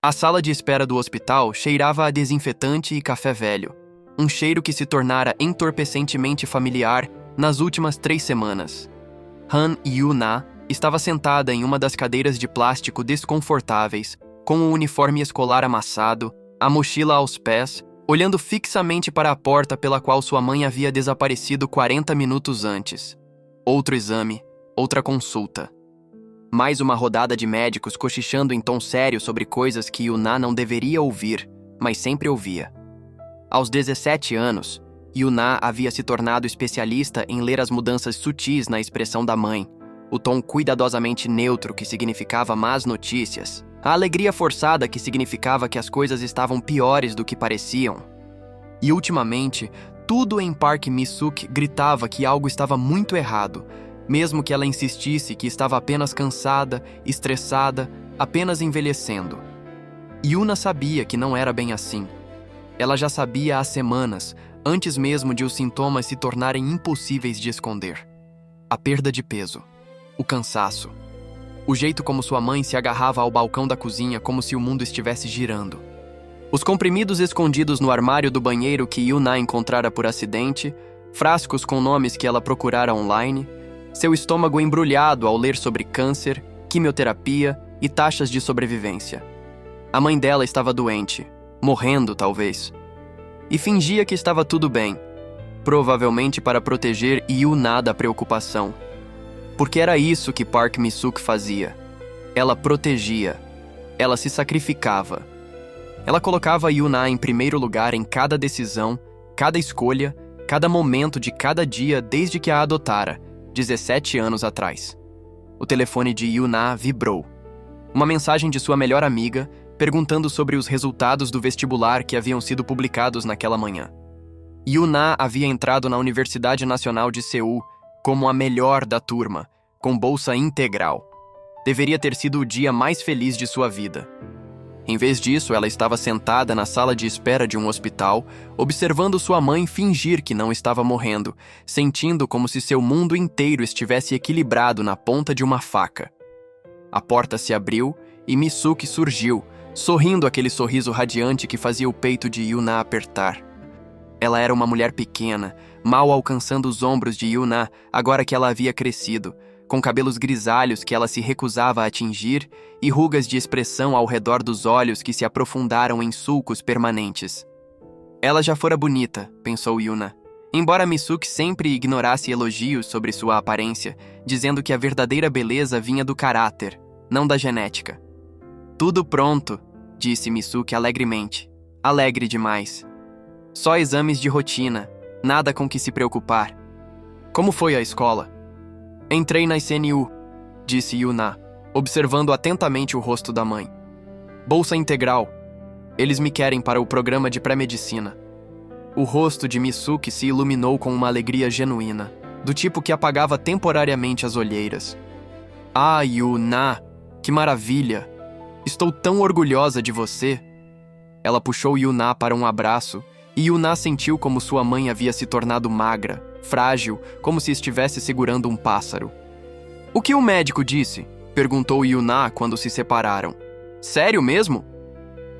A sala de espera do hospital cheirava a desinfetante e café velho, um cheiro que se tornara entorpecentemente familiar nas últimas 3 semanas. Han Yu-na estava sentada em uma das cadeiras de plástico desconfortáveis, com o uniforme escolar amassado, a mochila aos pés, olhando fixamente para a porta pela qual sua mãe havia desaparecido 40 minutos antes. Outro exame, outra consulta. Mais uma rodada de médicos cochichando em tom sério sobre coisas que Yu-na não deveria ouvir, mas sempre ouvia. Aos 17 anos, Yu-na havia se tornado especialista em ler as mudanças sutis na expressão da mãe, o tom cuidadosamente neutro que significava más notícias, a alegria forçada que significava que as coisas estavam piores do que pareciam. E ultimamente, tudo em Park Mi-suk gritava que algo estava muito errado, mesmo que ela insistisse que estava apenas cansada, estressada, apenas envelhecendo. Yuna sabia que não era bem assim. Ela já sabia há semanas, antes mesmo de os sintomas se tornarem impossíveis de esconder. A perda de peso, o cansaço, o jeito como sua mãe se agarrava ao balcão da cozinha como se o mundo estivesse girando. Os comprimidos escondidos no armário do banheiro que Yuna encontrara por acidente, frascos com nomes que ela procurara online, seu estômago embrulhado ao ler sobre câncer, quimioterapia e taxas de sobrevivência. A mãe dela estava doente, morrendo talvez, e fingia que estava tudo bem, provavelmente para proteger Yuna da preocupação. Porque era isso que Park Mi-suk fazia. Ela protegia, ela se sacrificava. Ela colocava Yuna em primeiro lugar em cada decisão, cada escolha, cada momento de cada dia desde que a adotara, 17 anos atrás. O telefone de Yuna vibrou. Uma mensagem de sua melhor amiga, perguntando sobre os resultados do vestibular que haviam sido publicados naquela manhã. Yuna havia entrado na Universidade Nacional de Seul como a melhor da turma, com bolsa integral. Deveria ter sido o dia mais feliz de sua vida. Em vez disso, ela estava sentada na sala de espera de um hospital, observando sua mãe fingir que não estava morrendo, sentindo como se seu mundo inteiro estivesse equilibrado na ponta de uma faca. A porta se abriu e Mi-suk surgiu, sorrindo aquele sorriso radiante que fazia o peito de Yuna apertar. Ela era uma mulher pequena, mal alcançando os ombros de Yuna agora que ela havia crescido, com cabelos grisalhos que ela se recusava a atingir e rugas de expressão ao redor dos olhos que se aprofundaram em sulcos permanentes. Ela já fora bonita, pensou Yuna, embora Mi-suk sempre ignorasse elogios sobre sua aparência, dizendo que a verdadeira beleza vinha do caráter, não da genética. Tudo pronto, disse Mi-suk alegremente. Alegre demais. Só exames de rotina, nada com que se preocupar. Como foi a escola? Entrei na SNU, disse Yuna, observando atentamente o rosto da mãe. Bolsa integral. Eles me querem para o programa de pré-medicina. O rosto de Mi-suk se iluminou com uma alegria genuína, do tipo que apagava temporariamente as olheiras. Ah, Yuna, que maravilha! Estou tão orgulhosa de você. Ela puxou Yuna para um abraço, e Yuna sentiu como sua mãe havia se tornado magra, frágil, como se estivesse segurando um pássaro. O que o médico disse? Perguntou Yuna quando se separaram. Sério mesmo?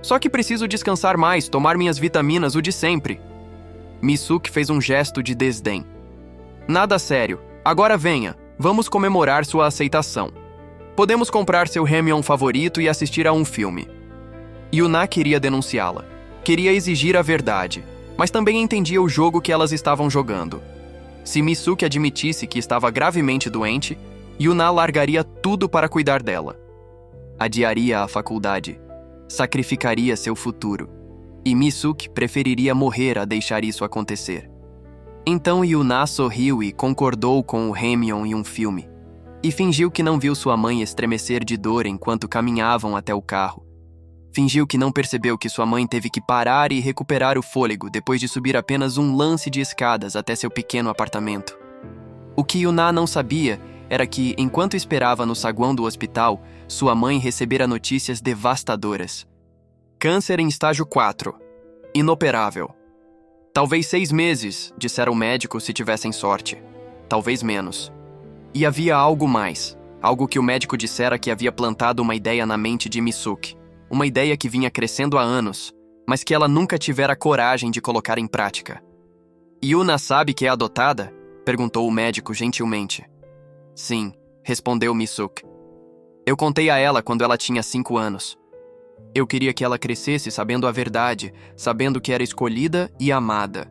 Só que preciso descansar mais, tomar minhas vitaminas, o de sempre. Mi-suk fez um gesto de desdém. Nada sério. Agora venha, vamos comemorar sua aceitação. Podemos comprar seu Ramyeon favorito e assistir a um filme. Yuna queria denunciá-la. Queria exigir a verdade, mas também entendia o jogo que elas estavam jogando. Se Mi-suk admitisse que estava gravemente doente, Yuna largaria tudo para cuidar dela. Adiaria a faculdade. Sacrificaria seu futuro. E Mi-suk preferiria morrer a deixar isso acontecer. Então Yuna sorriu e concordou com o Ramyeon em um filme. E fingiu que não viu sua mãe estremecer de dor enquanto caminhavam até o carro. Fingiu que não percebeu que sua mãe teve que parar e recuperar o fôlego depois de subir apenas um lance de escadas até seu pequeno apartamento. O que Yuna não sabia era que, enquanto esperava no saguão do hospital, sua mãe recebera notícias devastadoras. Câncer em estágio 4. Inoperável. Talvez 6 meses, dissera o médico se tivessem sorte. Talvez menos. E havia algo mais. Algo que o médico dissera que havia plantado uma ideia na mente de Mi-suk. uma ideia que vinha crescendo há anos, mas que ela nunca tivera coragem de colocar em prática. Yuna sabe que é adotada? Perguntou o médico gentilmente. Sim, respondeu Mi-suk. Eu contei a ela quando ela tinha 5 anos. Eu queria que ela crescesse sabendo a verdade, sabendo que era escolhida e amada.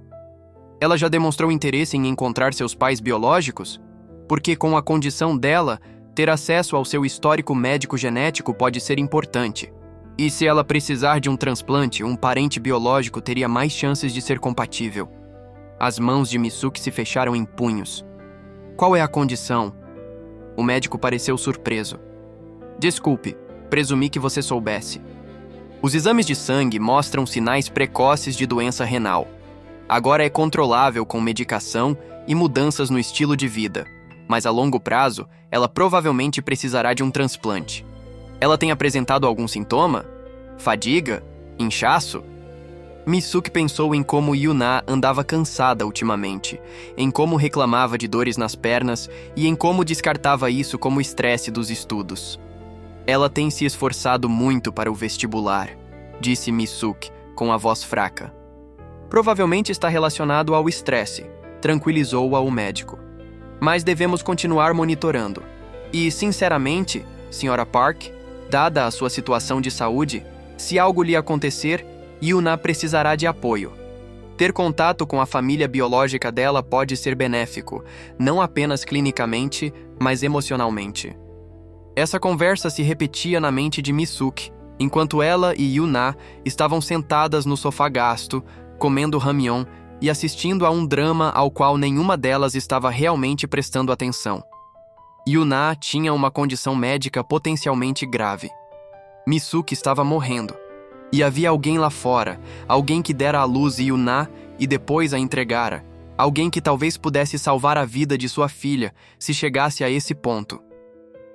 Ela já demonstrou interesse em encontrar seus pais biológicos? Porque com a condição dela, ter acesso ao seu histórico médico genético pode ser importante. E se ela precisar de um transplante, um parente biológico teria mais chances de ser compatível. As mãos de Mi-suk se fecharam em punhos. Qual é a condição? O médico pareceu surpreso. Desculpe, presumi que você soubesse. Os exames de sangue mostram sinais precoces de doença renal. Agora é controlável com medicação e mudanças no estilo de vida, mas a longo prazo, ela provavelmente precisará de um transplante. Ela tem apresentado algum sintoma? Fadiga? Inchaço? Mi-suk pensou em como Yuna andava cansada ultimamente, em como reclamava de dores nas pernas e em como descartava isso como estresse dos estudos. Ela tem se esforçado muito para o vestibular, disse Mi-suk, com a voz fraca. Provavelmente está relacionado ao estresse, tranquilizou-a o médico. Mas devemos continuar monitorando. E, sinceramente, Sra. Park, dada a sua situação de saúde, se algo lhe acontecer, Yuna precisará de apoio. Ter contato com a família biológica dela pode ser benéfico, não apenas clinicamente, mas emocionalmente. Essa conversa se repetia na mente de Mi-suk, enquanto ela e Yuna estavam sentadas no sofá gasto, comendo ramyeon e assistindo a um drama ao qual nenhuma delas estava realmente prestando atenção. Yuna tinha uma condição médica potencialmente grave. Mi-suk estava morrendo. E havia alguém lá fora, alguém que dera à luz Yuna e depois a entregara, alguém que talvez pudesse salvar a vida de sua filha se chegasse a esse ponto.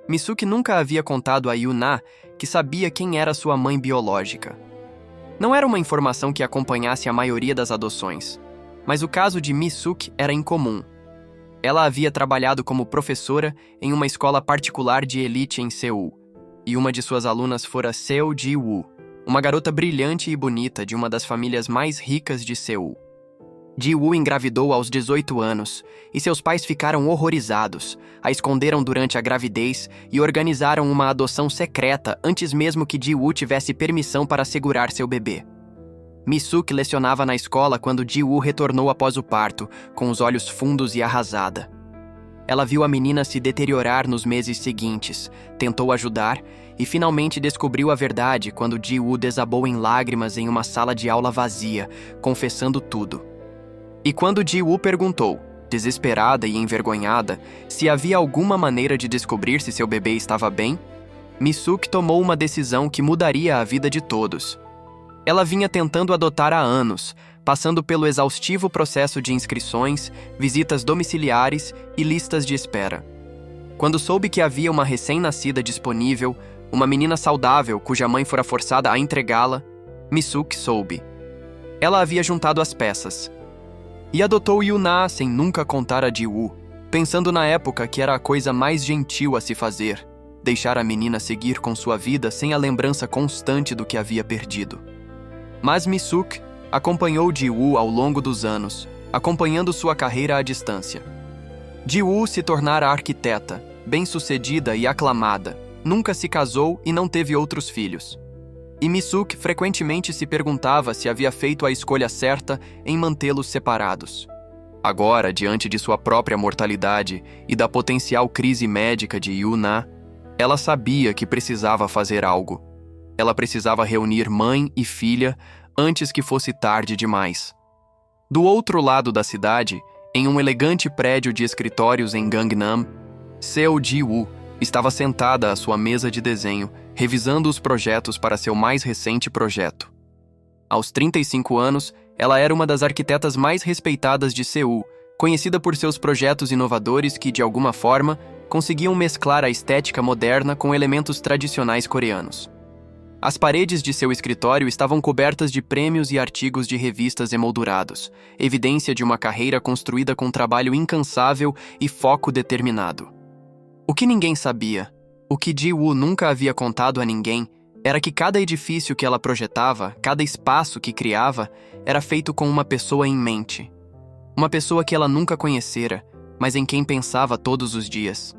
Mi-suk nunca havia contado a Yuna que sabia quem era sua mãe biológica. Não era uma informação que acompanhasse a maioria das adoções, mas o caso de Mi-suk era incomum. Ela havia trabalhado como professora em uma escola particular de elite em Seul, e uma de suas alunas fora Seo Ji-woo, uma garota brilhante e bonita de uma das famílias mais ricas de Seul. Ji-woo engravidou aos 18 anos, e seus pais ficaram horrorizados, a esconderam durante a gravidez e organizaram uma adoção secreta antes mesmo que Ji-woo tivesse permissão para segurar seu bebê. Mi-suk lecionava na escola quando Ji-woo retornou após o parto, com os olhos fundos e arrasada. Ela viu a menina se deteriorar nos meses seguintes, tentou ajudar e finalmente descobriu a verdade quando Ji-woo desabou em lágrimas em uma sala de aula vazia, confessando tudo. E quando Ji-woo perguntou, desesperada e envergonhada, se havia alguma maneira de descobrir se seu bebê estava bem, Mi-suk tomou uma decisão que mudaria a vida de todos. Ela vinha tentando adotar há anos, passando pelo exaustivo processo de inscrições, visitas domiciliares e listas de espera. Quando soube que havia uma recém-nascida disponível, uma menina saudável cuja mãe fora forçada a entregá-la, Mi-suk soube. Ela havia juntado as peças. E adotou Yuna sem nunca contar a Ji-woo, pensando na época que era a coisa mais gentil a se fazer, deixar a menina seguir com sua vida sem a lembrança constante do que havia perdido. Mas Mi-suk acompanhou Ji-woo ao longo dos anos, acompanhando sua carreira à distância. Ji-woo se tornara arquiteta, bem-sucedida e aclamada, nunca se casou e não teve outros filhos. E Mi-suk frequentemente se perguntava se havia feito a escolha certa em mantê-los separados. Agora, diante de sua própria mortalidade e da potencial crise médica de Yuna, ela sabia que precisava fazer algo. Ela precisava reunir mãe e filha antes que fosse tarde demais. Do outro lado da cidade, em um elegante prédio de escritórios em Gangnam, Seo Ji-woo estava sentada à sua mesa de desenho, revisando os projetos para seu mais recente projeto. Aos 35 anos, ela era uma das arquitetas mais respeitadas de Seul, conhecida por seus projetos inovadores que, de alguma forma, conseguiam mesclar a estética moderna com elementos tradicionais coreanos. As paredes de seu escritório estavam cobertas de prêmios e artigos de revistas emoldurados, evidência de uma carreira construída com trabalho incansável e foco determinado. O que ninguém sabia, o que Ji-woo nunca havia contado a ninguém, era que cada edifício que ela projetava, cada espaço que criava, era feito com uma pessoa em mente. Uma pessoa que ela nunca conhecera, mas em quem pensava todos os dias.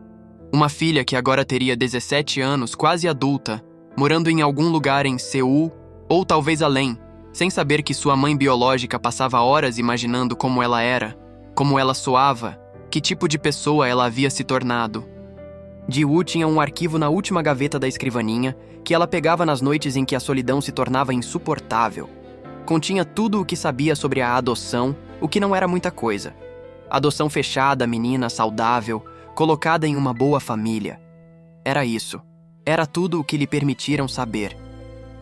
Uma filha que agora teria 17 anos, quase adulta, morando em algum lugar em Seul, ou talvez além, sem saber que sua mãe biológica passava horas imaginando como ela era, como ela soava, que tipo de pessoa ela havia se tornado. Ji-woo tinha um arquivo na última gaveta da escrivaninha que ela pegava nas noites em que a solidão se tornava insuportável. Continha tudo o que sabia sobre a adoção, o que não era muita coisa. Adoção fechada, menina, saudável, colocada em uma boa família. Era isso. Era tudo o que lhe permitiram saber.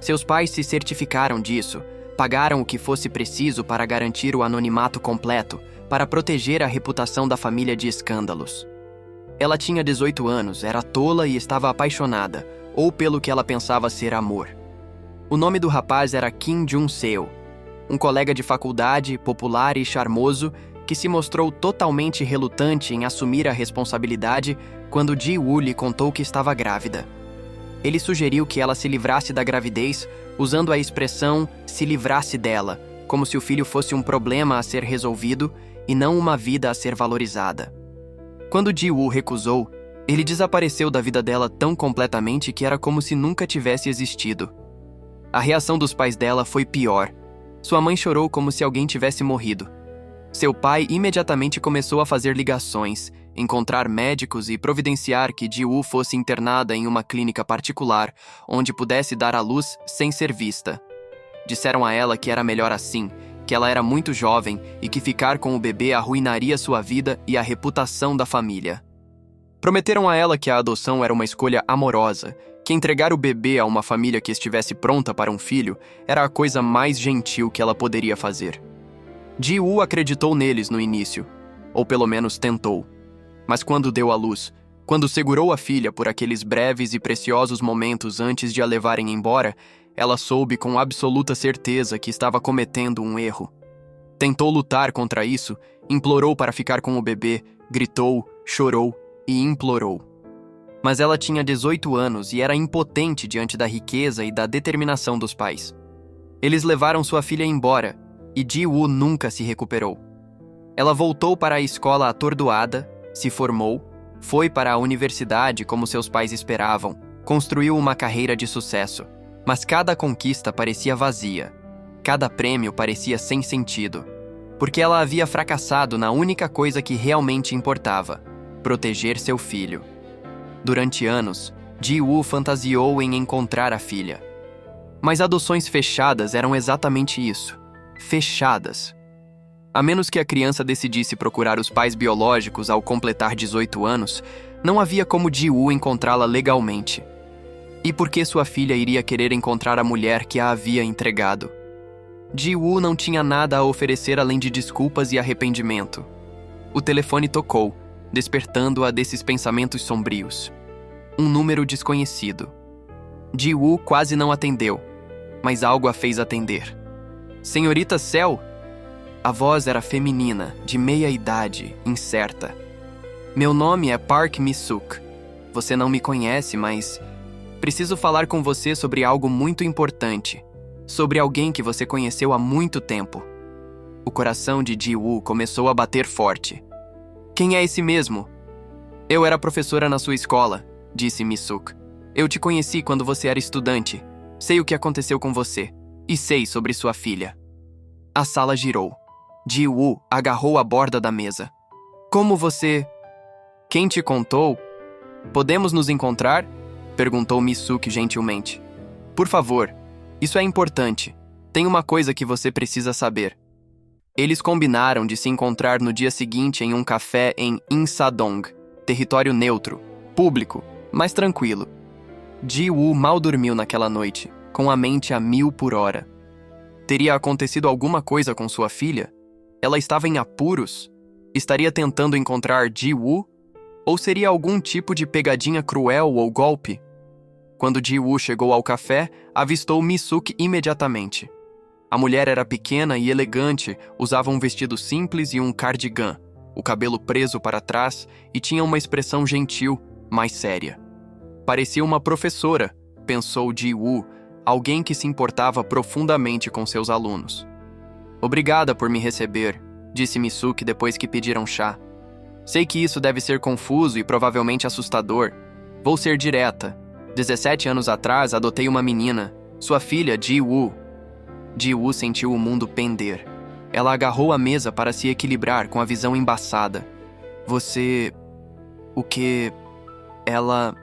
Seus pais se certificaram disso, pagaram o que fosse preciso para garantir o anonimato completo, para proteger a reputação da família de escândalos. Ela tinha 18 anos, era tola e estava apaixonada, ou pelo que ela pensava ser amor. O nome do rapaz era Kim Jun-seo, um colega de faculdade, popular e charmoso, que se mostrou totalmente relutante em assumir a responsabilidade quando Ji-woo lhe contou que estava grávida. Ele sugeriu que ela se livrasse da gravidez, usando a expressão "se livrasse dela", como se o filho fosse um problema a ser resolvido e não uma vida a ser valorizada. Quando Ji-woo recusou, ele desapareceu da vida dela tão completamente que era como se nunca tivesse existido. A reação dos pais dela foi pior. Sua mãe chorou como se alguém tivesse morrido. Seu pai imediatamente começou a fazer ligações, encontrar médicos e providenciar que Ji-woo fosse internada em uma clínica particular, onde pudesse dar à luz sem ser vista. Disseram a ela que era melhor assim, que ela era muito jovem e que ficar com o bebê arruinaria sua vida e a reputação da família. Prometeram a ela que a adoção era uma escolha amorosa, que entregar o bebê a uma família que estivesse pronta para um filho era a coisa mais gentil que ela poderia fazer. Ji-woo acreditou neles no início, ou pelo menos tentou. Mas quando deu à luz, quando segurou a filha por aqueles breves e preciosos momentos antes de a levarem embora, ela soube com absoluta certeza que estava cometendo um erro. Tentou lutar contra isso, implorou para ficar com o bebê, gritou, chorou e implorou. Mas ela tinha 18 anos e era impotente diante da riqueza e da determinação dos pais. Eles levaram sua filha embora e Ji-woo nunca se recuperou. Ela voltou para a escola atordoada, se formou, foi para a universidade como seus pais esperavam, construiu uma carreira de sucesso. Mas cada conquista parecia vazia. Cada prêmio parecia sem sentido. Porque ela havia fracassado na única coisa que realmente importava: proteger seu filho. Durante anos, Ji-woo fantasiou em encontrar a filha. Mas adoções fechadas eram exatamente isso. Fechadas. A menos que a criança decidisse procurar os pais biológicos ao completar 18 anos, não havia como Ji-woo encontrá-la legalmente. E por que sua filha iria querer encontrar a mulher que a havia entregado? Ji-woo não tinha nada a oferecer além de desculpas e arrependimento. O telefone tocou, despertando-a desses pensamentos sombrios. Um número desconhecido. Ji-woo quase não atendeu, mas algo a fez atender. Senhorita Cell? A voz era feminina, de meia idade, incerta. Meu nome é Park Mi-suk. Você não me conhece, mas preciso falar com você sobre algo muito importante. Sobre alguém que você conheceu há muito tempo. O coração de Ji-woo começou a bater forte. Quem é esse mesmo? Eu era professora na sua escola, disse Mi-suk. Eu te conheci quando você era estudante. Sei o que aconteceu com você. E sei sobre sua filha. A sala girou. Ji-woo agarrou a borda da mesa. Como você... Quem te contou? Podemos nos encontrar? Perguntou Mi-suk gentilmente. Por favor, isso é importante. Tem uma coisa que você precisa saber. Eles combinaram de se encontrar no dia seguinte em um café em Insadong, território neutro, público, mas tranquilo. Ji-woo mal dormiu naquela noite, com a mente a 1000 por hora. Teria acontecido alguma coisa com sua filha? Ela estava em apuros? Estaria tentando encontrar Ji-woo? Ou seria algum tipo de pegadinha cruel ou golpe? Quando Ji-woo chegou ao café, avistou Mi-suk imediatamente. A mulher era pequena e elegante, usava um vestido simples e um cardigan, o cabelo preso para trás e tinha uma expressão gentil, mas séria. Parecia uma professora, pensou Ji-woo, alguém que se importava profundamente com seus alunos. Obrigada por me receber, disse Misuke depois que pediram chá. Sei que isso deve ser confuso e provavelmente assustador. Vou ser direta. 17 anos atrás, adotei uma menina, sua filha, Ji-woo. Ji-woo sentiu o mundo pender. Ela agarrou a mesa para se equilibrar com a visão embaçada. Você... O que... Ela...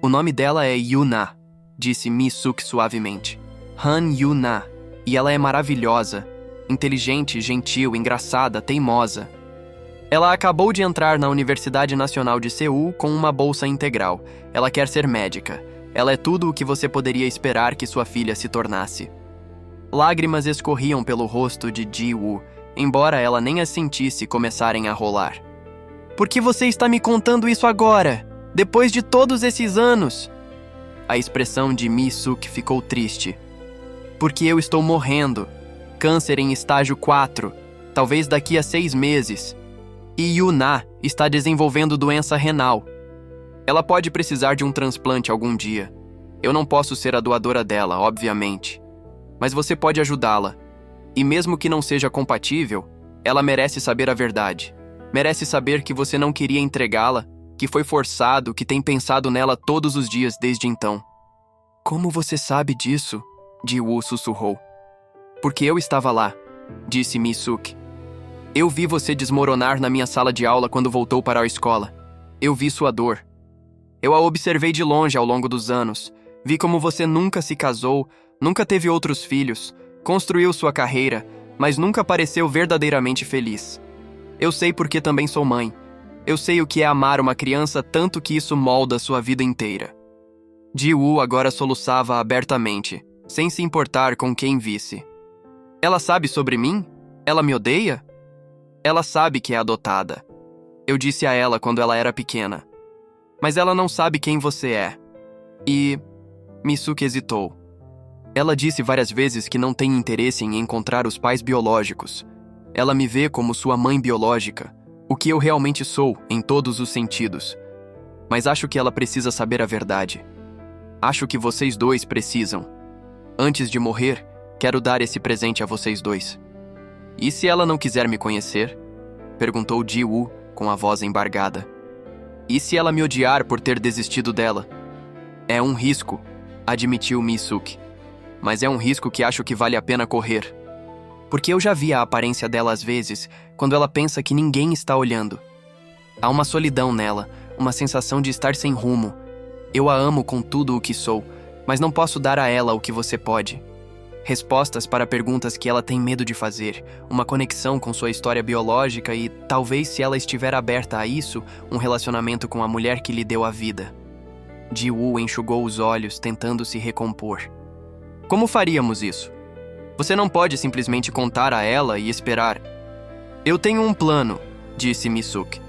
O nome dela é Yuna, disse Misuke suavemente. Han Yuna. E ela é maravilhosa. Inteligente, gentil, engraçada, teimosa. Ela acabou de entrar na Universidade Nacional de Seul com uma bolsa integral. Ela quer ser médica. Ela é tudo o que você poderia esperar que sua filha se tornasse. Lágrimas escorriam pelo rosto de Ji-woo, embora ela nem as sentisse começarem a rolar. Por que você está me contando isso agora? Depois de todos esses anos? A expressão de Misuke ficou triste. Porque eu estou morrendo. Câncer em estágio 4. Talvez daqui a 6 meses. E Yuna está desenvolvendo doença renal. Ela pode precisar de um transplante algum dia. Eu não posso ser a doadora dela, obviamente. Mas você pode ajudá-la. E mesmo que não seja compatível, ela merece saber a verdade. Merece saber que você não queria entregá-la, que foi forçado, que tem pensado nela todos os dias desde então. Como você sabe disso? Ji-woo sussurrou. Porque eu estava lá, disse Misuke. Eu vi você desmoronar na minha sala de aula quando voltou para a escola. Eu vi sua dor. Eu a observei de longe ao longo dos anos. Vi como você nunca se casou, nunca teve outros filhos, construiu sua carreira, mas nunca pareceu verdadeiramente feliz. Eu sei porque também sou mãe. Eu sei o que é amar uma criança tanto que isso molda sua vida inteira. Ji-woo agora soluçava abertamente, sem se importar com quem visse. Ela sabe sobre mim? Ela me odeia? Ela sabe que é adotada. Eu disse a ela quando ela era pequena. Mas ela não sabe quem você é. E... Misuke hesitou. Ela disse várias vezes que não tem interesse em encontrar os pais biológicos. Ela me vê como sua mãe biológica, o que eu realmente sou, em todos os sentidos. Mas acho que ela precisa saber a verdade. Acho que vocês dois precisam. Antes de morrer, quero dar esse presente a vocês dois. E se ela não quiser me conhecer? Perguntou Ji-woo com a voz embargada. E se ela me odiar por ter desistido dela? É um risco, admitiu Misuke. Mas é um risco que acho que vale a pena correr. Porque eu já vi a aparência dela às vezes, quando ela pensa que ninguém está olhando. Há uma solidão nela, uma sensação de estar sem rumo. Eu a amo com tudo o que sou, mas não posso dar a ela o que você pode. Respostas para perguntas que ela tem medo de fazer, uma conexão com sua história biológica e, talvez se ela estiver aberta a isso, um relacionamento com a mulher que lhe deu a vida. Ji-woo enxugou os olhos, tentando se recompor. Como faríamos isso? Você não pode simplesmente contar a ela e esperar. Eu tenho um plano, disse Misuke.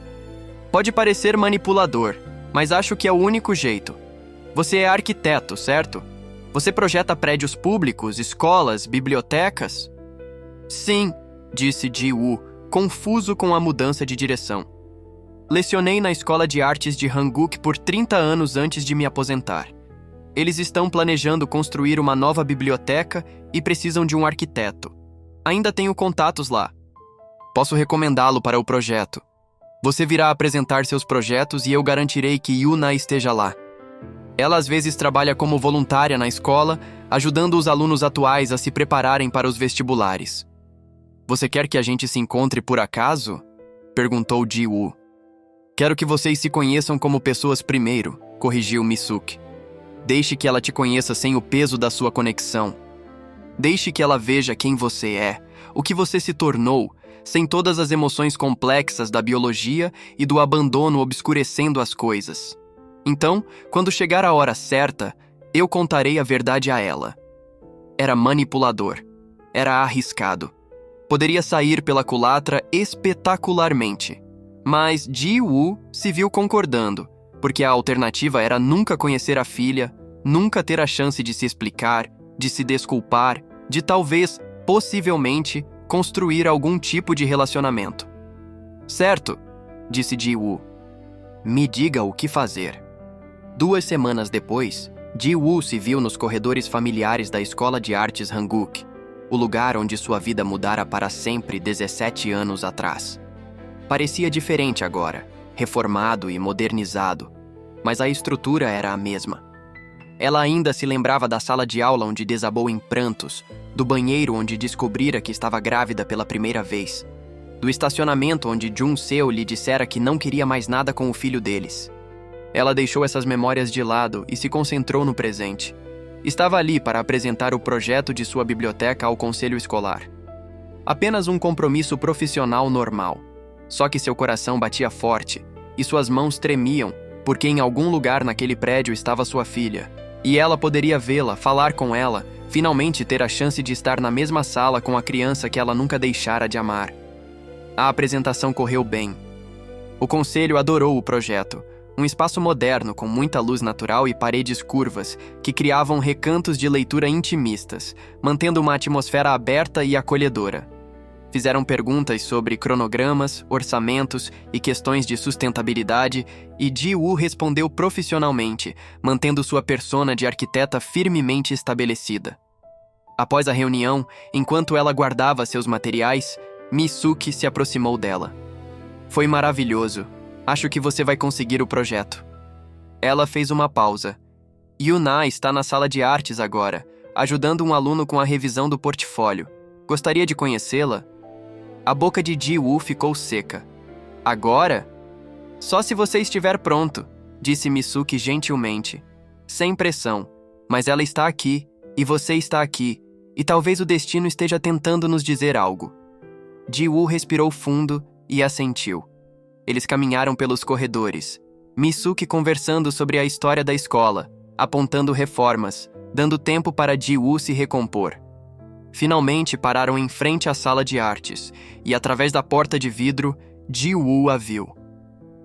Pode parecer manipulador, mas acho que é o único jeito. Você é arquiteto, certo? Você projeta prédios públicos, escolas, bibliotecas? Sim, disse Ji-woo, confuso com a mudança de direção. Lecionei na Escola de Artes de Hanguk por 30 anos antes de me aposentar. Eles estão planejando construir uma nova biblioteca e precisam de um arquiteto. Ainda tenho contatos lá. Posso recomendá-lo para o projeto. Você virá apresentar seus projetos e eu garantirei que Yuna esteja lá. Ela às vezes trabalha como voluntária na escola, ajudando os alunos atuais a se prepararem para os vestibulares. Você quer que a gente se encontre por acaso? Perguntou Ji-woo. Quero que vocês se conheçam como pessoas primeiro, corrigiu Misuke. Deixe que ela te conheça sem o peso da sua conexão. Deixe que ela veja quem você é, o que você se tornou, sem todas as emoções complexas da biologia e do abandono obscurecendo as coisas. Então, quando chegar a hora certa, eu contarei a verdade a ela. Era manipulador. Era arriscado. Poderia sair pela culatra espetacularmente. Mas Ji-woo se viu concordando, porque a alternativa era nunca conhecer a filha, nunca ter a chance de se explicar, de se desculpar, de talvez, possivelmente, construir algum tipo de relacionamento. Certo, disse Ji-woo. Me diga o que fazer. 2 semanas depois, Ji-woo se viu nos corredores familiares da Escola de Artes Hanguk, o lugar onde sua vida mudara para sempre 17 anos atrás. Parecia diferente agora, reformado e modernizado, mas a estrutura era a mesma. Ela ainda se lembrava da sala de aula onde desabou em prantos, do banheiro onde descobrira que estava grávida pela primeira vez, do estacionamento onde Jung-seo lhe dissera que não queria mais nada com o filho deles. Ela deixou essas memórias de lado e se concentrou no presente. Estava ali para apresentar o projeto de sua biblioteca ao conselho escolar. Apenas um compromisso profissional normal. Só que seu coração batia forte e suas mãos tremiam, porque em algum lugar naquele prédio estava sua filha, e ela poderia vê-la, falar com ela, finalmente ter a chance de estar na mesma sala com a criança que ela nunca deixara de amar. A apresentação correu bem. O conselho adorou o projeto, um espaço moderno com muita luz natural e paredes curvas que criavam recantos de leitura intimistas, mantendo uma atmosfera aberta e acolhedora. Fizeram perguntas sobre cronogramas, orçamentos e questões de sustentabilidade e Ji-woo respondeu profissionalmente, mantendo sua persona de arquiteta firmemente estabelecida. Após a reunião, enquanto ela guardava seus materiais, Mi-suk se aproximou dela. Foi maravilhoso. Acho que você vai conseguir o projeto. Ela fez uma pausa. Yuna está na sala de artes agora, ajudando um aluno com a revisão do portfólio. Gostaria de conhecê-la? A boca de Ji-woo ficou seca. Agora? Só se você estiver pronto, disse Mi-suk gentilmente. Sem pressão, mas ela está aqui, e você está aqui, e talvez o destino esteja tentando nos dizer algo. Ji-woo respirou fundo e assentiu. Eles caminharam pelos corredores, Mi-suk conversando sobre a história da escola, apontando reformas, dando tempo para Ji-woo se recompor. Finalmente pararam em frente à sala de artes, e através da porta de vidro, Ji-woo a viu.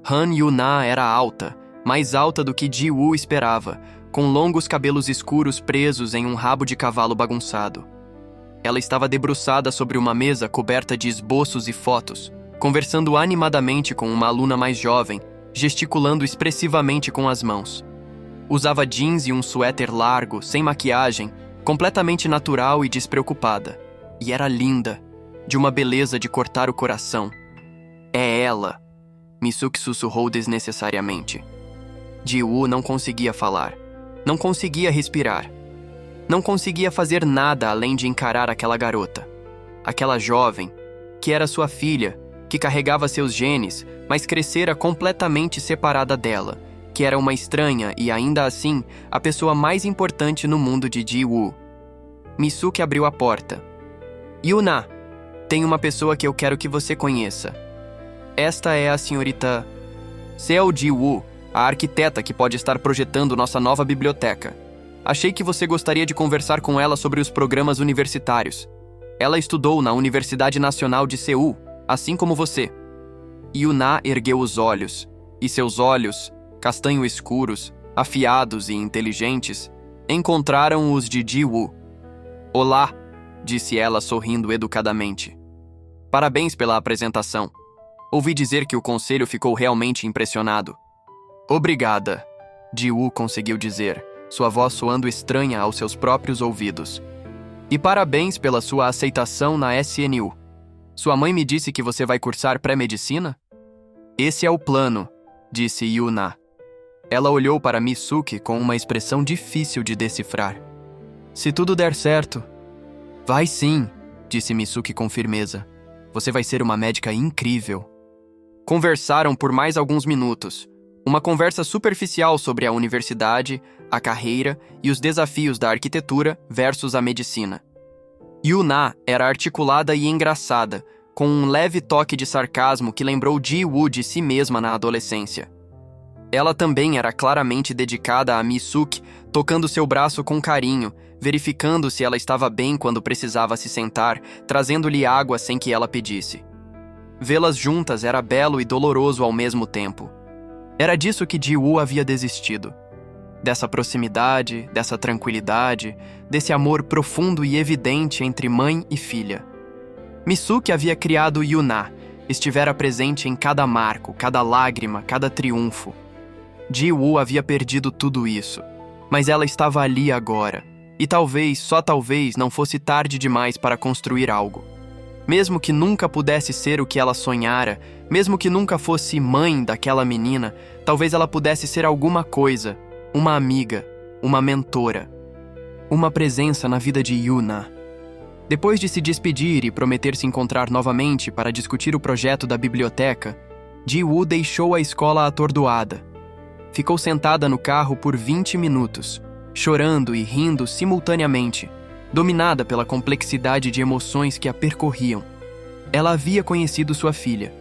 Han Yuna era alta, mais alta do que Ji-woo esperava, com longos cabelos escuros presos em um rabo de cavalo bagunçado. Ela estava debruçada sobre uma mesa coberta de esboços e fotos, conversando animadamente com uma aluna mais jovem, gesticulando expressivamente com as mãos. Usava jeans e um suéter largo, sem maquiagem, completamente natural e despreocupada. E era linda, de uma beleza de cortar o coração. É ela, Mi-suk sussurrou desnecessariamente. Ji-woo não conseguia falar. Não conseguia respirar. Não conseguia fazer nada além de encarar aquela garota. Aquela jovem, que era sua filha, que carregava seus genes, mas crescera completamente separada dela, que era uma estranha e, ainda assim, a pessoa mais importante no mundo de Ji-woo. Mi-suk abriu a porta. Yuna, tem uma pessoa que eu quero que você conheça. Esta é a senhorita Seo Ji-woo, a arquiteta que pode estar projetando nossa nova biblioteca. Achei que você gostaria de conversar com ela sobre os programas universitários. Ela estudou na Universidade Nacional de Seul, assim como você. Yuna ergueu os olhos, e seus olhos, castanho escuros, afiados e inteligentes, encontraram os de Ji-woo. Olá, disse ela sorrindo educadamente. Parabéns pela apresentação. Ouvi dizer que o conselho ficou realmente impressionado. Obrigada, Ji-woo conseguiu dizer, sua voz soando estranha aos seus próprios ouvidos. E parabéns pela sua aceitação na SNU. Sua mãe me disse que você vai cursar pré-medicina? Esse é o plano, disse Yuna. Ela olhou para Mi-suk com uma expressão difícil de decifrar. Se tudo der certo. Vai sim, disse Mi-suk com firmeza. Você vai ser uma médica incrível. Conversaram por mais alguns minutos. Uma conversa superficial sobre a universidade, a carreira e os desafios da arquitetura versus a medicina. Yuna era articulada e engraçada, com um leve toque de sarcasmo que lembrou Ji-woo de si mesma na adolescência. Ela também era claramente dedicada a Mi-suk, tocando seu braço com carinho, verificando se ela estava bem quando precisava se sentar, trazendo-lhe água sem que ela pedisse. Vê-las juntas era belo e doloroso ao mesmo tempo. Era disso que Ji-woo havia desistido. Dessa proximidade, dessa tranquilidade, desse amor profundo e evidente entre mãe e filha. Mi-suk havia criado Yuna, estivera presente em cada marco, cada lágrima, cada triunfo. Ji-woo havia perdido tudo isso. Mas ela estava ali agora, e talvez, só talvez, não fosse tarde demais para construir algo. Mesmo que nunca pudesse ser o que ela sonhara, mesmo que nunca fosse mãe daquela menina, talvez ela pudesse ser alguma coisa, uma amiga, uma mentora, uma presença na vida de Yuna. Depois de se despedir e prometer se encontrar novamente para discutir o projeto da biblioteca, Ji-woo deixou a escola atordoada. Ficou sentada no carro por 20 minutos, chorando e rindo simultaneamente, dominada pela complexidade de emoções que a percorriam. Ela havia conhecido sua filha.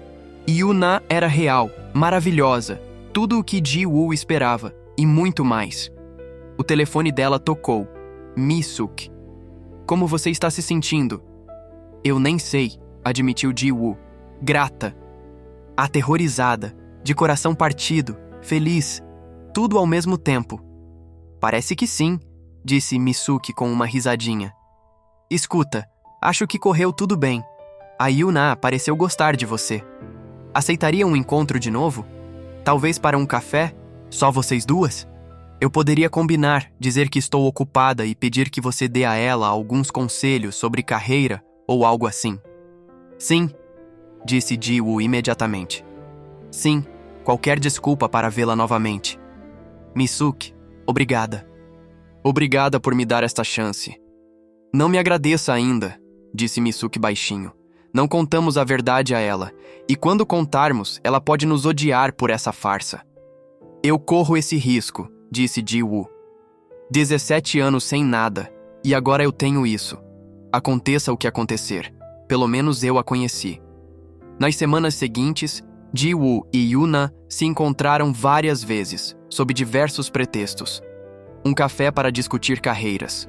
Yuna era real, maravilhosa, tudo o que Ji-woo esperava, e muito mais. O telefone dela tocou. Mi-suk. Como você está se sentindo? Eu nem sei, admitiu Ji-woo, grata, aterrorizada, de coração partido, feliz, tudo ao mesmo tempo. Parece que sim, disse Mi-suk com uma risadinha. Escuta, acho que correu tudo bem. A Yuna pareceu gostar de você. Aceitaria um encontro de novo? Talvez para um café? Só vocês duas? Eu poderia combinar, dizer que estou ocupada e pedir que você dê a ela alguns conselhos sobre carreira ou algo assim. Sim, disse Ji-woo imediatamente. Sim, qualquer desculpa para vê-la novamente. Mi-suk, obrigada. Obrigada por me dar esta chance. Não me agradeça ainda, disse Mi-suk baixinho. Não contamos a verdade a ela, e quando contarmos, ela pode nos odiar por essa farsa. Eu corro esse risco, disse Ji-woo. 17 anos sem nada, e agora eu tenho isso. Aconteça o que acontecer, pelo menos eu a conheci. Nas semanas seguintes, Ji-woo e Yuna se encontraram várias vezes, sob diversos pretextos. Um café para discutir carreiras.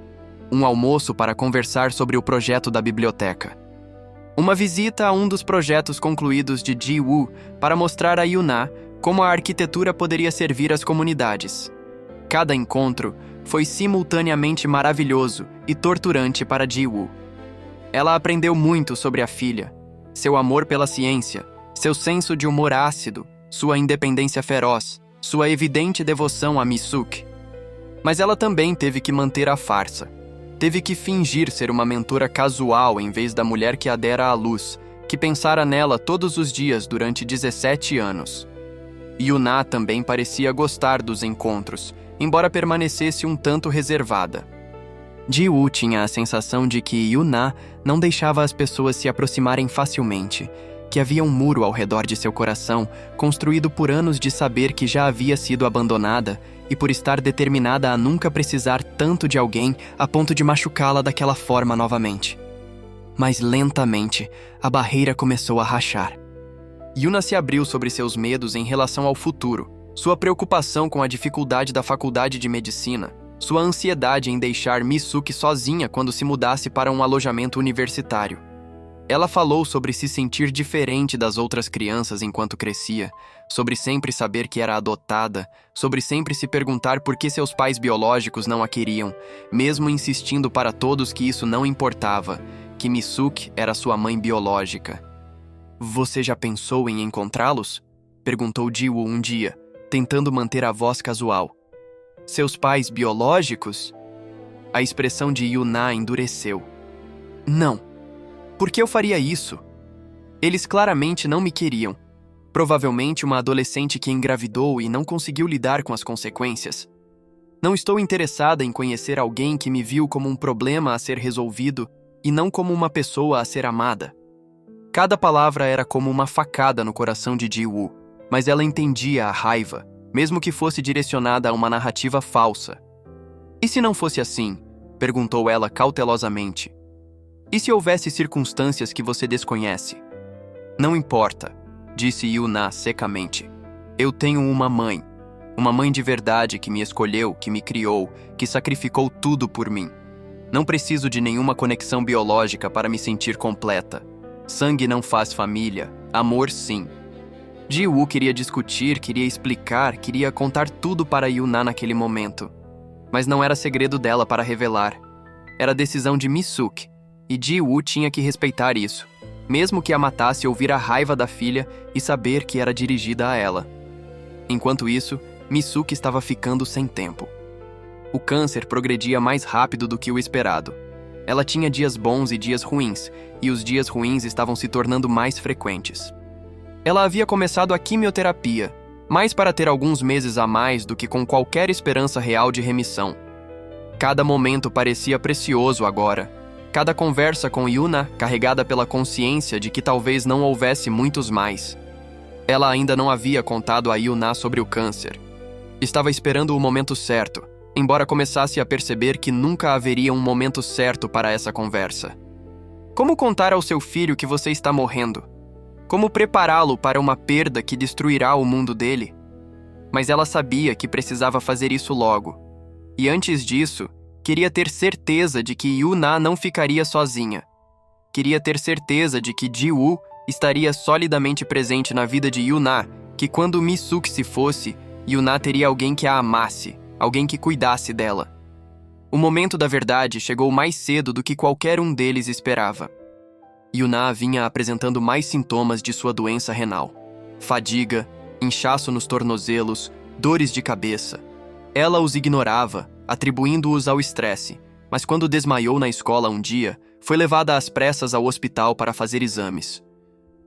Um almoço para conversar sobre o projeto da biblioteca. Uma visita a um dos projetos concluídos de Ji-woo para mostrar a Yuna como a arquitetura poderia servir às comunidades. Cada encontro foi simultaneamente maravilhoso e torturante para Ji-woo. Ela aprendeu muito sobre a filha, seu amor pela ciência, seu senso de humor ácido, sua independência feroz, sua evidente devoção a Mi-suk. Mas ela também teve que manter a farsa. Teve que fingir ser uma mentora casual em vez da mulher que a dera à luz, que pensara nela todos os dias durante 17 anos. Yuna também parecia gostar dos encontros, embora permanecesse um tanto reservada. Ji-woo tinha a sensação de que Yuna não deixava as pessoas se aproximarem facilmente, que havia um muro ao redor de seu coração, construído por anos de saber que já havia sido abandonada e por estar determinada a nunca precisar tanto de alguém a ponto de machucá-la daquela forma novamente. Mas lentamente, a barreira começou a rachar. Yuna se abriu sobre seus medos em relação ao futuro, sua preocupação com a dificuldade da faculdade de medicina, sua ansiedade em deixar Mi-suk sozinha quando se mudasse para um alojamento universitário. Ela falou sobre se sentir diferente das outras crianças enquanto crescia, sobre sempre saber que era adotada, sobre sempre se perguntar por que seus pais biológicos não a queriam, mesmo insistindo para todos que isso não importava, que Mi-suk era sua mãe biológica. Você já pensou em encontrá-los? Perguntou Ji-woo um dia, tentando manter a voz casual. Seus pais biológicos? A expressão de Yuna endureceu. Não. Por que eu faria isso? Eles claramente não me queriam. Provavelmente uma adolescente que engravidou e não conseguiu lidar com as consequências. Não estou interessada em conhecer alguém que me viu como um problema a ser resolvido e não como uma pessoa a ser amada. Cada palavra era como uma facada no coração de Ji-woo, mas ela entendia a raiva, mesmo que fosse direcionada a uma narrativa falsa. E se não fosse assim? Perguntou ela cautelosamente. E se houvesse circunstâncias que você desconhece? Não importa, disse Yuna secamente. Eu tenho uma mãe de verdade que me escolheu, que me criou, que sacrificou tudo por mim. Não preciso de nenhuma conexão biológica para me sentir completa. Sangue não faz família, amor sim. Ji-woo queria discutir, queria explicar, queria contar tudo para Yuna naquele momento. Mas não era segredo dela para revelar. Era decisão de Mi-suk, e Ji-woo tinha que respeitar isso, mesmo que a matasse ouvir a raiva da filha e saber que era dirigida a ela. Enquanto isso, Mi-suk estava ficando sem tempo. O câncer progredia mais rápido do que o esperado. Ela tinha dias bons e dias ruins, e os dias ruins estavam se tornando mais frequentes. Ela havia começado a quimioterapia, mais para ter alguns meses a mais do que com qualquer esperança real de remissão. Cada momento parecia precioso agora. Cada conversa com Yuna carregada pela consciência de que talvez não houvesse muitos mais. Ela ainda não havia contado a Yuna sobre o câncer. Estava esperando o momento certo, embora começasse a perceber que nunca haveria um momento certo para essa conversa. Como contar ao seu filho que você está morrendo? Como prepará-lo para uma perda que destruirá o mundo dele? Mas ela sabia que precisava fazer isso logo. E antes disso, queria ter certeza de que Yuna não ficaria sozinha. Queria ter certeza de que Ji-woo estaria solidamente presente na vida de Yuna, que quando Mi-suk se fosse, Yuna teria alguém que a amasse, alguém que cuidasse dela. O momento da verdade chegou mais cedo do que qualquer um deles esperava. Yuna vinha apresentando mais sintomas de sua doença renal. Fadiga, inchaço nos tornozelos, dores de cabeça. Ela os ignorava, atribuindo-os ao estresse, mas quando desmaiou na escola um dia, foi levada às pressas ao hospital para fazer exames.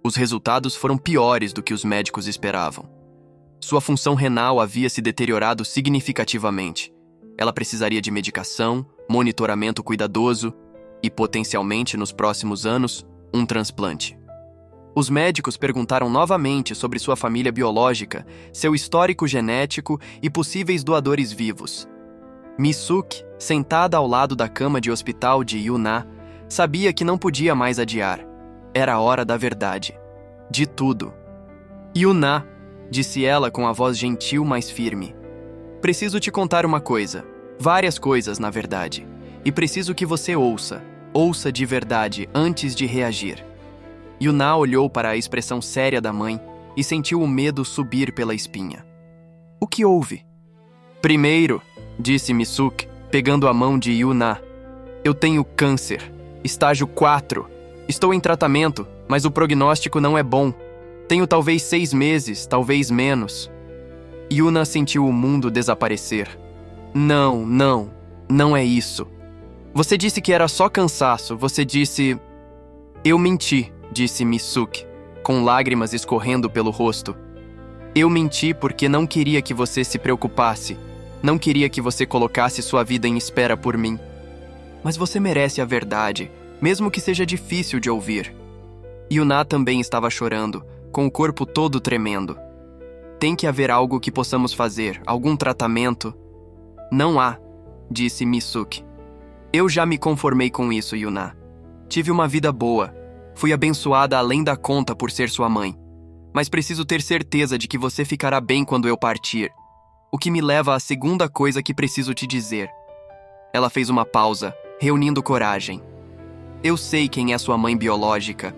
Os resultados foram piores do que os médicos esperavam. Sua função renal havia se deteriorado significativamente. Ela precisaria de medicação, monitoramento cuidadoso e, potencialmente nos próximos anos, um transplante. Os médicos perguntaram novamente sobre sua família biológica, seu histórico genético e possíveis doadores vivos. Mi-suk, sentada ao lado da cama de hospital de Yuna, sabia que não podia mais adiar. Era a hora da verdade. De tudo. Yuna, disse ela com a voz gentil, mas firme. Preciso te contar uma coisa. Várias coisas, na verdade. E preciso que você ouça. Ouça de verdade antes de reagir. Yuna olhou para a expressão séria da mãe e sentiu o medo subir pela espinha. O que houve? Primeiro, disse Mi-suk, pegando a mão de Yuna. Eu tenho câncer. Estágio 4. Estou em tratamento, mas o prognóstico não é bom. Tenho talvez 6 meses, talvez menos. Yuna sentiu o mundo desaparecer. Não é isso. Você disse que era só cansaço, você disse... Eu menti, disse Mi-suk, com lágrimas escorrendo pelo rosto. Eu menti porque não queria que você se preocupasse. Não queria que você colocasse sua vida em espera por mim. Mas você merece a verdade, mesmo que seja difícil de ouvir. Yuna também estava chorando, com o corpo todo tremendo. Tem que haver algo que possamos fazer, algum tratamento. Não há, disse Mi-suk. Eu já me conformei com isso, Yuna. Tive uma vida boa. Fui abençoada além da conta por ser sua mãe. Mas preciso ter certeza de que você ficará bem quando eu partir. O que me leva à segunda coisa que preciso te dizer. Ela fez uma pausa, reunindo coragem. Eu sei quem é sua mãe biológica.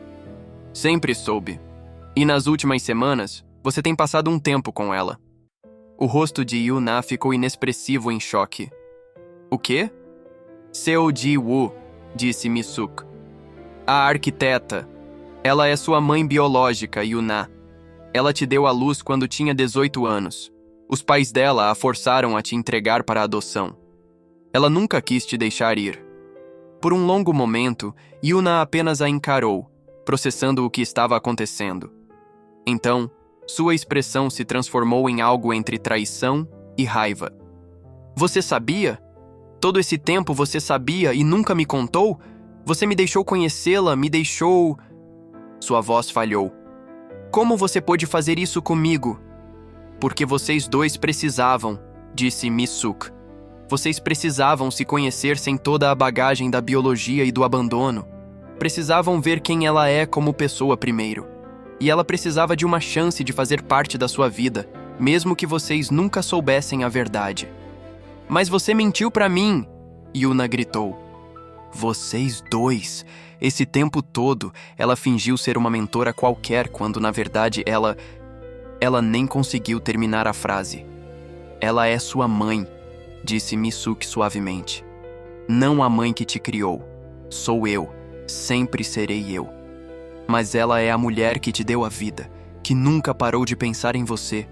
Sempre soube. E nas últimas semanas, você tem passado um tempo com ela. O rosto de Yuna ficou inexpressivo em choque. O quê? Seo Ji-woo, disse Mi-suk. A arquiteta. Ela é sua mãe biológica, Yuna. Ela te deu à luz quando tinha 18 anos. Os pais dela a forçaram a te entregar para a adoção. Ela nunca quis te deixar ir. Por um longo momento, Yuna apenas a encarou, processando o que estava acontecendo. Então, sua expressão se transformou em algo entre traição e raiva. Você sabia? Todo esse tempo você sabia e nunca me contou? Você me deixou conhecê-la, me deixou... Sua voz falhou. Como você pôde fazer isso comigo? Porque vocês dois precisavam, disse Mi-suk. Vocês precisavam se conhecer sem toda a bagagem da biologia e do abandono. Precisavam ver quem ela é como pessoa primeiro. E ela precisava de uma chance de fazer parte da sua vida, mesmo que vocês nunca soubessem a verdade. Mas você mentiu pra mim, Yuna gritou. Vocês dois. Esse tempo todo, ela fingiu ser uma mentora qualquer quando, na verdade, ela nem conseguiu terminar a frase. Ela é sua mãe, disse Mi-suk suavemente. Não a mãe que te criou. Sou eu. Sempre serei eu. Mas ela é a mulher que te deu a vida, que nunca parou de pensar em você,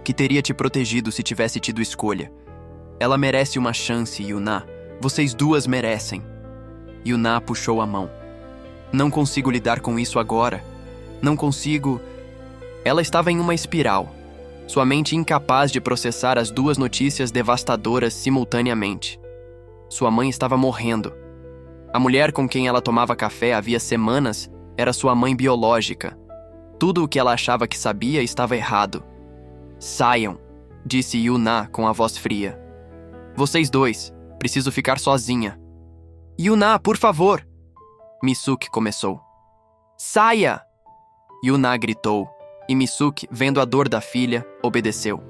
que teria te protegido se tivesse tido escolha. Ela merece uma chance, Yuna. Vocês duas merecem. Yuna puxou a mão. Não consigo lidar com isso agora. Não consigo... Ela estava em uma espiral. Sua mente incapaz de processar as duas notícias devastadoras simultaneamente. Sua mãe estava morrendo. A mulher com quem ela tomava café havia semanas era sua mãe biológica. Tudo o que ela achava que sabia estava errado. Saiam, disse Yuna com a voz fria. Vocês dois, preciso ficar sozinha. Yuna, por favor! Misuke começou. Saia! Yuna gritou, e Misuke, vendo a dor da filha, obedeceu.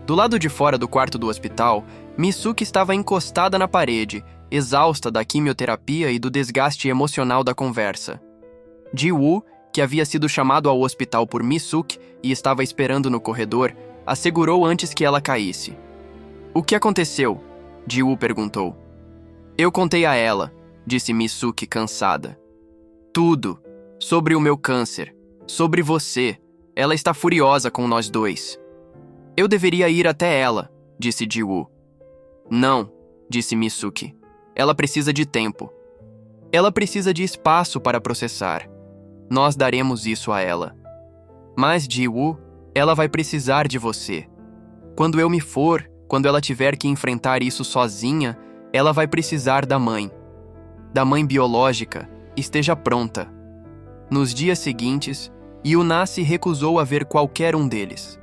Do lado de fora do quarto do hospital, Misuke estava encostada na parede, exausta da quimioterapia e do desgaste emocional da conversa. Ji-woo, que havia sido chamado ao hospital por Misuke e estava esperando no corredor, assegurou antes que ela caísse. O que aconteceu? Ji-woo perguntou. Eu contei a ela, disse Misuke cansada. Tudo. Sobre o meu câncer. Sobre você. Ela está furiosa com nós dois. Eu deveria ir até ela, disse Ji-woo. Não, disse Misuke. Ela precisa de tempo. Ela precisa de espaço para processar. Nós daremos isso a ela. Mas, Ji-woo, ela vai precisar de você. Quando eu me for, quando ela tiver que enfrentar isso sozinha, ela vai precisar da mãe. Da mãe biológica, esteja pronta. Nos dias seguintes, Yuna se recusou a ver qualquer um deles.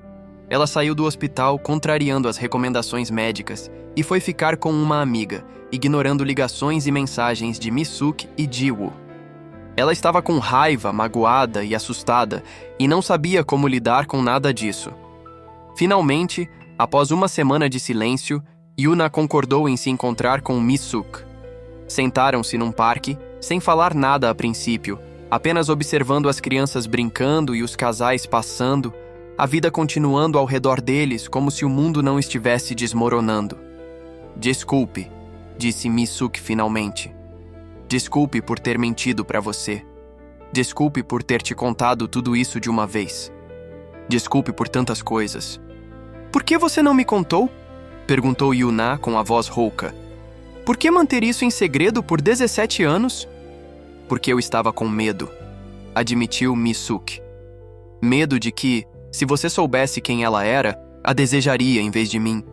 Ela saiu do hospital contrariando as recomendações médicas e foi ficar com uma amiga, ignorando ligações e mensagens de Misuke e Ji-woo. Ela estava com raiva, magoada e assustada e não sabia como lidar com nada disso. Finalmente, após uma semana de silêncio, Yuna concordou em se encontrar com Misuke. Sentaram-se num parque, sem falar nada a princípio, apenas observando as crianças brincando e os casais passando, a vida continuando ao redor deles como se o mundo não estivesse desmoronando. Desculpe, disse Misuke finalmente. Desculpe por ter mentido para você. Desculpe por ter te contado tudo isso de uma vez. Desculpe por tantas coisas. Por que você não me contou? Perguntou Yuna com a voz rouca. Por que manter isso em segredo por 17 anos? Porque eu estava com medo, admitiu Misuke. Medo de que, se você soubesse quem ela era, a desejaria em vez de mim.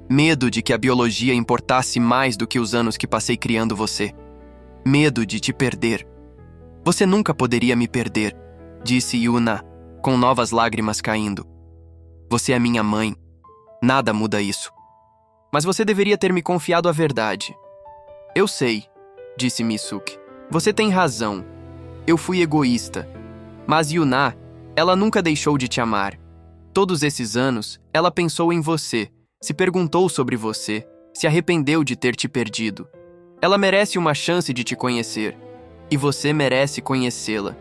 Medo de que a biologia importasse mais do que os anos que passei criando você. Medo de te perder. Você nunca poderia me perder, disse Yuna, com novas lágrimas caindo. Você é minha mãe. Nada muda isso. Mas você deveria ter me confiado a verdade. Eu sei, disse Misuke. Você tem razão. Eu fui egoísta. Mas Yuna, ela nunca deixou de te amar. Todos esses anos, ela pensou em você, se perguntou sobre você, se arrependeu de ter te perdido. Ela merece uma chance de te conhecer. E você merece conhecê-la.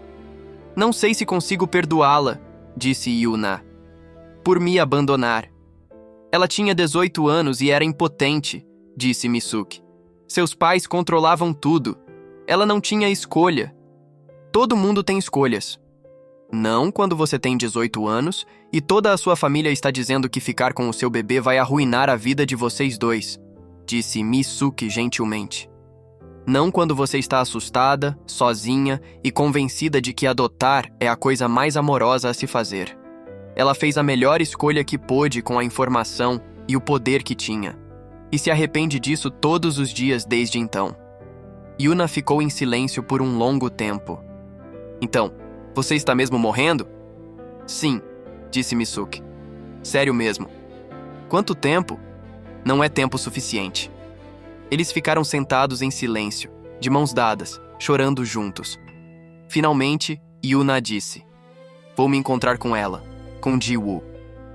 Não sei se consigo perdoá-la, disse Yuna. Por me abandonar. Ela tinha 18 anos e era impotente, disse Misuke. Seus pais controlavam tudo. Ela não tinha escolha. Todo mundo tem escolhas. Não quando você tem 18 anos e toda a sua família está dizendo que ficar com o seu bebê vai arruinar a vida de vocês dois, disse Misuke gentilmente. Não quando você está assustada, sozinha e convencida de que adotar é a coisa mais amorosa a se fazer. Ela fez a melhor escolha que pôde com a informação e o poder que tinha, e se arrepende disso todos os dias desde então. Yuna ficou em silêncio por um longo tempo. Então, você está mesmo morrendo? Sim, disse Misuke. Sério mesmo. Quanto tempo? Não é tempo suficiente. Eles ficaram sentados em silêncio, de mãos dadas, chorando juntos. Finalmente, Yuna disse: Vou me encontrar com ela, com Ji-woo.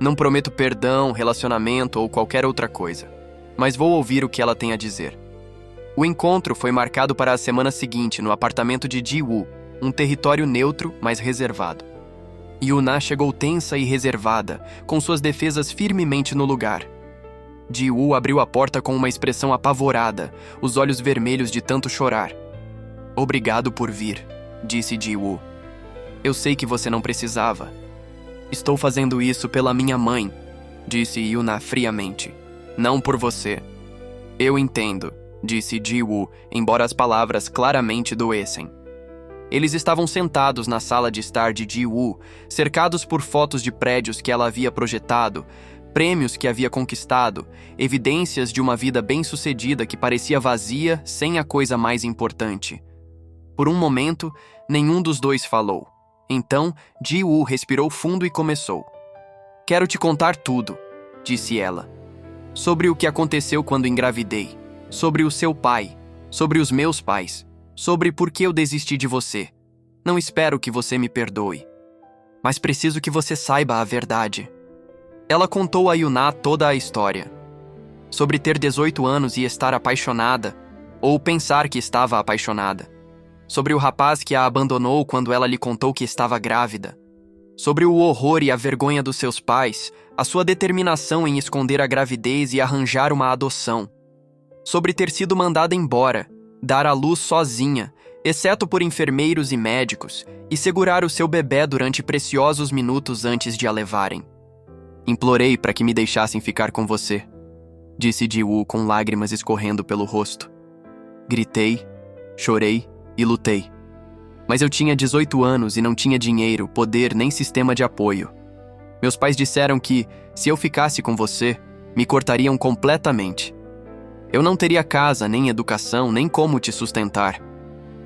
Não prometo perdão, relacionamento ou qualquer outra coisa, mas vou ouvir o que ela tem a dizer. O encontro foi marcado para a semana seguinte no apartamento de Ji-woo, um território neutro, mas reservado. Yuna chegou tensa e reservada, com suas defesas firmemente no lugar. Ji-woo abriu a porta com uma expressão apavorada, os olhos vermelhos de tanto chorar. Obrigado por vir, disse Ji-woo. Eu sei que você não precisava. Estou fazendo isso pela minha mãe, disse Yuna friamente. Não por você. Eu entendo, disse Ji-woo, embora as palavras claramente doessem. Eles estavam sentados na sala de estar de Ji-woo, cercados por fotos de prédios que ela havia projetado, prêmios que havia conquistado, evidências de uma vida bem-sucedida que parecia vazia sem a coisa mais importante. Por um momento, nenhum dos dois falou. Então, Ji-woo respirou fundo e começou. Quero te contar tudo, disse ela. Sobre o que aconteceu quando engravidei, sobre o seu pai, sobre os meus pais, sobre por que eu desisti de você. Não espero que você me perdoe, mas preciso que você saiba a verdade. Ela contou a Yuná toda a história. Sobre ter 18 anos e estar apaixonada, ou pensar que estava apaixonada. Sobre o rapaz que a abandonou quando ela lhe contou que estava grávida. Sobre o horror e a vergonha dos seus pais, a sua determinação em esconder a gravidez e arranjar uma adoção. Sobre ter sido mandada embora, dar à luz sozinha, exceto por enfermeiros e médicos, e segurar o seu bebê durante preciosos minutos antes de a levarem. Implorei para que me deixassem ficar com você, disse Ji-woo com lágrimas escorrendo pelo rosto. Gritei, chorei e lutei. Mas eu tinha 18 anos e não tinha dinheiro, poder nem sistema de apoio. Meus pais disseram que, se eu ficasse com você, me cortariam completamente. Eu não teria casa, nem educação, nem como te sustentar.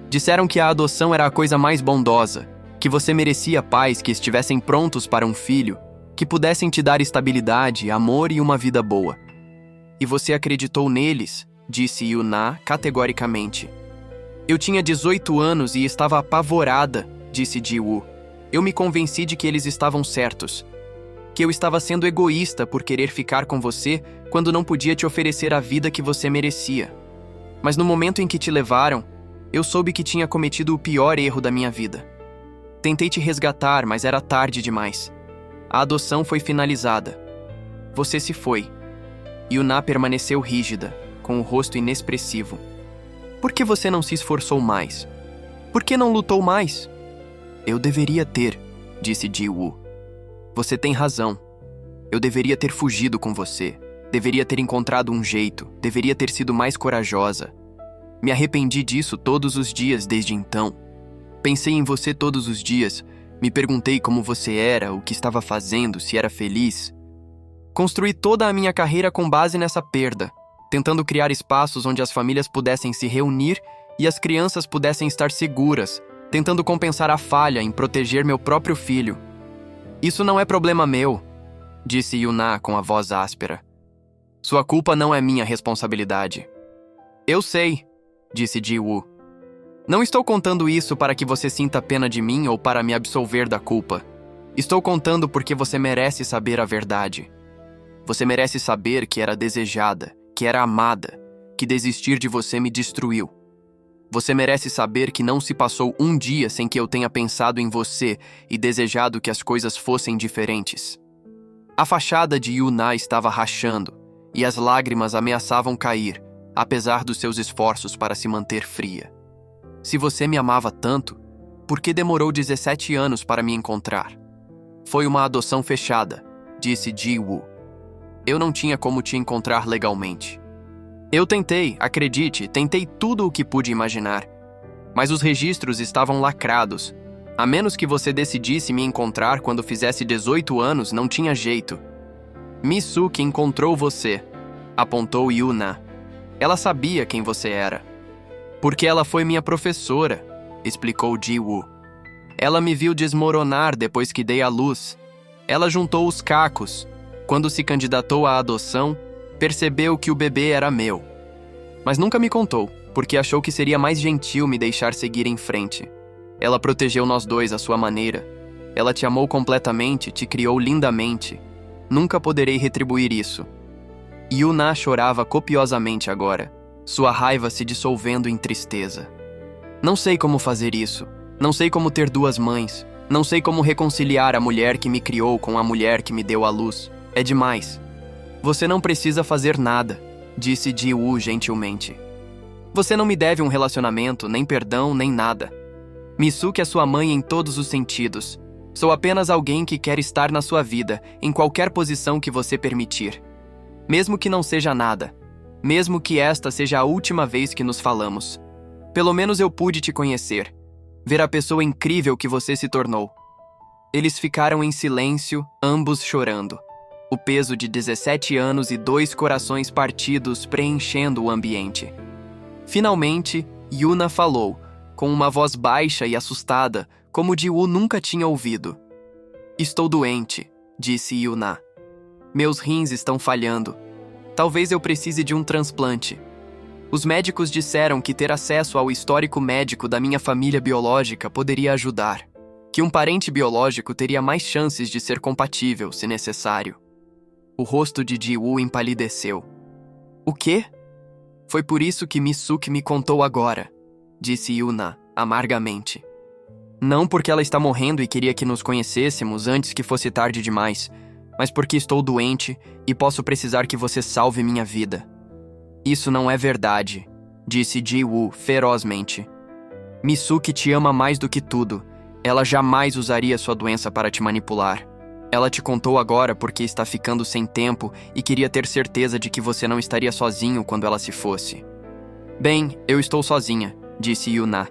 Disseram que a adoção era a coisa mais bondosa, que você merecia pais que estivessem prontos para um filho, que pudessem te dar estabilidade, amor e uma vida boa. E você acreditou neles, disse Yuná categoricamente. Eu tinha 18 anos e estava apavorada, disse Ji-woo. Eu me convenci de que eles estavam certos. Que eu estava sendo egoísta por querer ficar com você quando não podia te oferecer a vida que você merecia. Mas no momento em que te levaram, eu soube que tinha cometido o pior erro da minha vida. Tentei te resgatar, mas era tarde demais. A adoção foi finalizada. Você se foi. Yuná permaneceu rígida, com o rosto inexpressivo. Por que você não se esforçou mais? Por que não lutou mais? Eu deveria ter, disse Ji-woo. Você tem razão. Eu deveria ter fugido com você. Deveria ter encontrado um jeito. Deveria ter sido mais corajosa. Me arrependi disso todos os dias desde então. Pensei em você todos os dias. Me perguntei como você era, o que estava fazendo, se era feliz. Construí toda a minha carreira com base nessa perda, tentando criar espaços onde as famílias pudessem se reunir e as crianças pudessem estar seguras, tentando compensar a falha em proteger meu próprio filho. Isso não é problema meu, disse Yuná com a voz áspera. Sua culpa não é minha responsabilidade. Eu sei, disse Ji-woo. Não estou contando isso para que você sinta pena de mim ou para me absolver da culpa. Estou contando porque você merece saber a verdade. Você merece saber que era desejada, que era amada, que desistir de você me destruiu. Você merece saber que não se passou um dia sem que eu tenha pensado em você e desejado que as coisas fossem diferentes. A fachada de Yuná estava rachando e as lágrimas ameaçavam cair, apesar dos seus esforços para se manter fria. Se você me amava tanto, por que demorou 17 anos para me encontrar? Foi uma adoção fechada, disse Ji-woo. Eu não tinha como te encontrar legalmente. Eu tentei, acredite, tentei tudo o que pude imaginar. Mas os registros estavam lacrados. A menos que você decidisse me encontrar quando fizesse 18 anos, não tinha jeito. Misuke encontrou você, apontou Yuná. Ela sabia quem você era. Porque ela foi minha professora, explicou Ji-woo. Ela me viu desmoronar depois que dei à luz. Ela juntou os cacos. Quando se candidatou à adoção, percebeu que o bebê era meu. Mas nunca me contou, porque achou que seria mais gentil me deixar seguir em frente. Ela protegeu nós dois à sua maneira. Ela te amou completamente, te criou lindamente. Nunca poderei retribuir isso. Yuná chorava copiosamente agora, sua raiva se dissolvendo em tristeza. Não sei como fazer isso. Não sei como ter duas mães. Não sei como reconciliar a mulher que me criou com a mulher que me deu à luz. É demais. Você não precisa fazer nada, disse Ji-woo gentilmente. Você não me deve um relacionamento, nem perdão, nem nada. Misuke é sua mãe em todos os sentidos. Sou apenas alguém que quer estar na sua vida, em qualquer posição que você permitir. Mesmo que não seja nada. Mesmo que esta seja a última vez que nos falamos. Pelo menos eu pude te conhecer. Ver a pessoa incrível que você se tornou. Eles ficaram em silêncio, ambos chorando. O peso de 17 anos e 2 corações partidos preenchendo o ambiente. Finalmente, Yuna falou, com uma voz baixa e assustada, como Ji-woo nunca tinha ouvido. Estou doente, disse Yuna. Meus rins estão falhando. Talvez eu precise de um transplante. Os médicos disseram que ter acesso ao histórico médico da minha família biológica poderia ajudar. Que um parente biológico teria mais chances de ser compatível, se necessário. O rosto de Ji-woo empalideceu. O quê? Foi por isso que Mi-suk me contou agora, disse Yuna, amargamente. Não porque ela está morrendo e queria que nos conhecêssemos antes que fosse tarde demais, mas porque estou doente e posso precisar que você salve minha vida. Isso não é verdade, disse Ji-woo ferozmente. Mi-suk te ama mais do que tudo. Ela jamais usaria sua doença para te manipular. Ela te contou agora porque está ficando sem tempo e queria ter certeza de que você não estaria sozinho quando ela se fosse. Bem, eu estou sozinha, disse Yuna.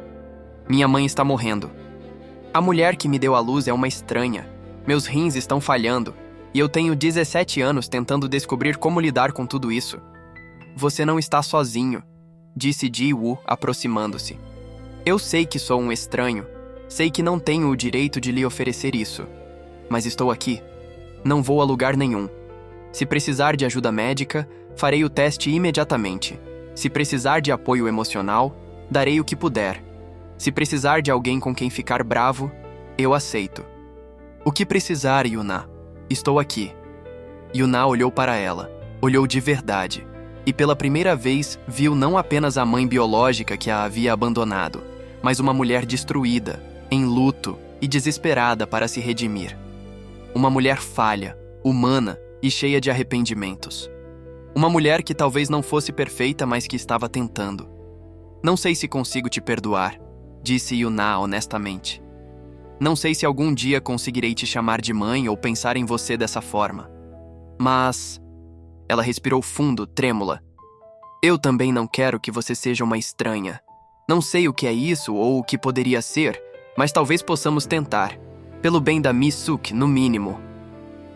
Minha mãe está morrendo. A mulher que me deu à luz é uma estranha. Meus rins estão falhando. E eu tenho 17 anos tentando descobrir como lidar com tudo isso. Você não está sozinho, disse Ji-woo, aproximando-se. Eu sei que sou um estranho. Sei que não tenho o direito de lhe oferecer isso. Mas estou aqui. Não vou a lugar nenhum. Se precisar de ajuda médica, farei o teste imediatamente. Se precisar de apoio emocional, darei o que puder. Se precisar de alguém com quem ficar bravo, eu aceito. O que precisar, Yuna? Estou aqui. Yuna olhou para ela. Olhou de verdade. E pela primeira vez viu não apenas a mãe biológica que a havia abandonado, mas uma mulher destruída, em luto e desesperada para se redimir. Uma mulher falha, humana e cheia de arrependimentos. Uma mulher que talvez não fosse perfeita, mas que estava tentando. Não sei se consigo te perdoar, disse Yuna honestamente. Não sei se algum dia conseguirei te chamar de mãe ou pensar em você dessa forma. Mas... Ela respirou fundo, trêmula. Eu também não quero que você seja uma estranha. Não sei o que é isso ou o que poderia ser, mas talvez possamos tentar. Pelo bem da Mi-suk, no mínimo.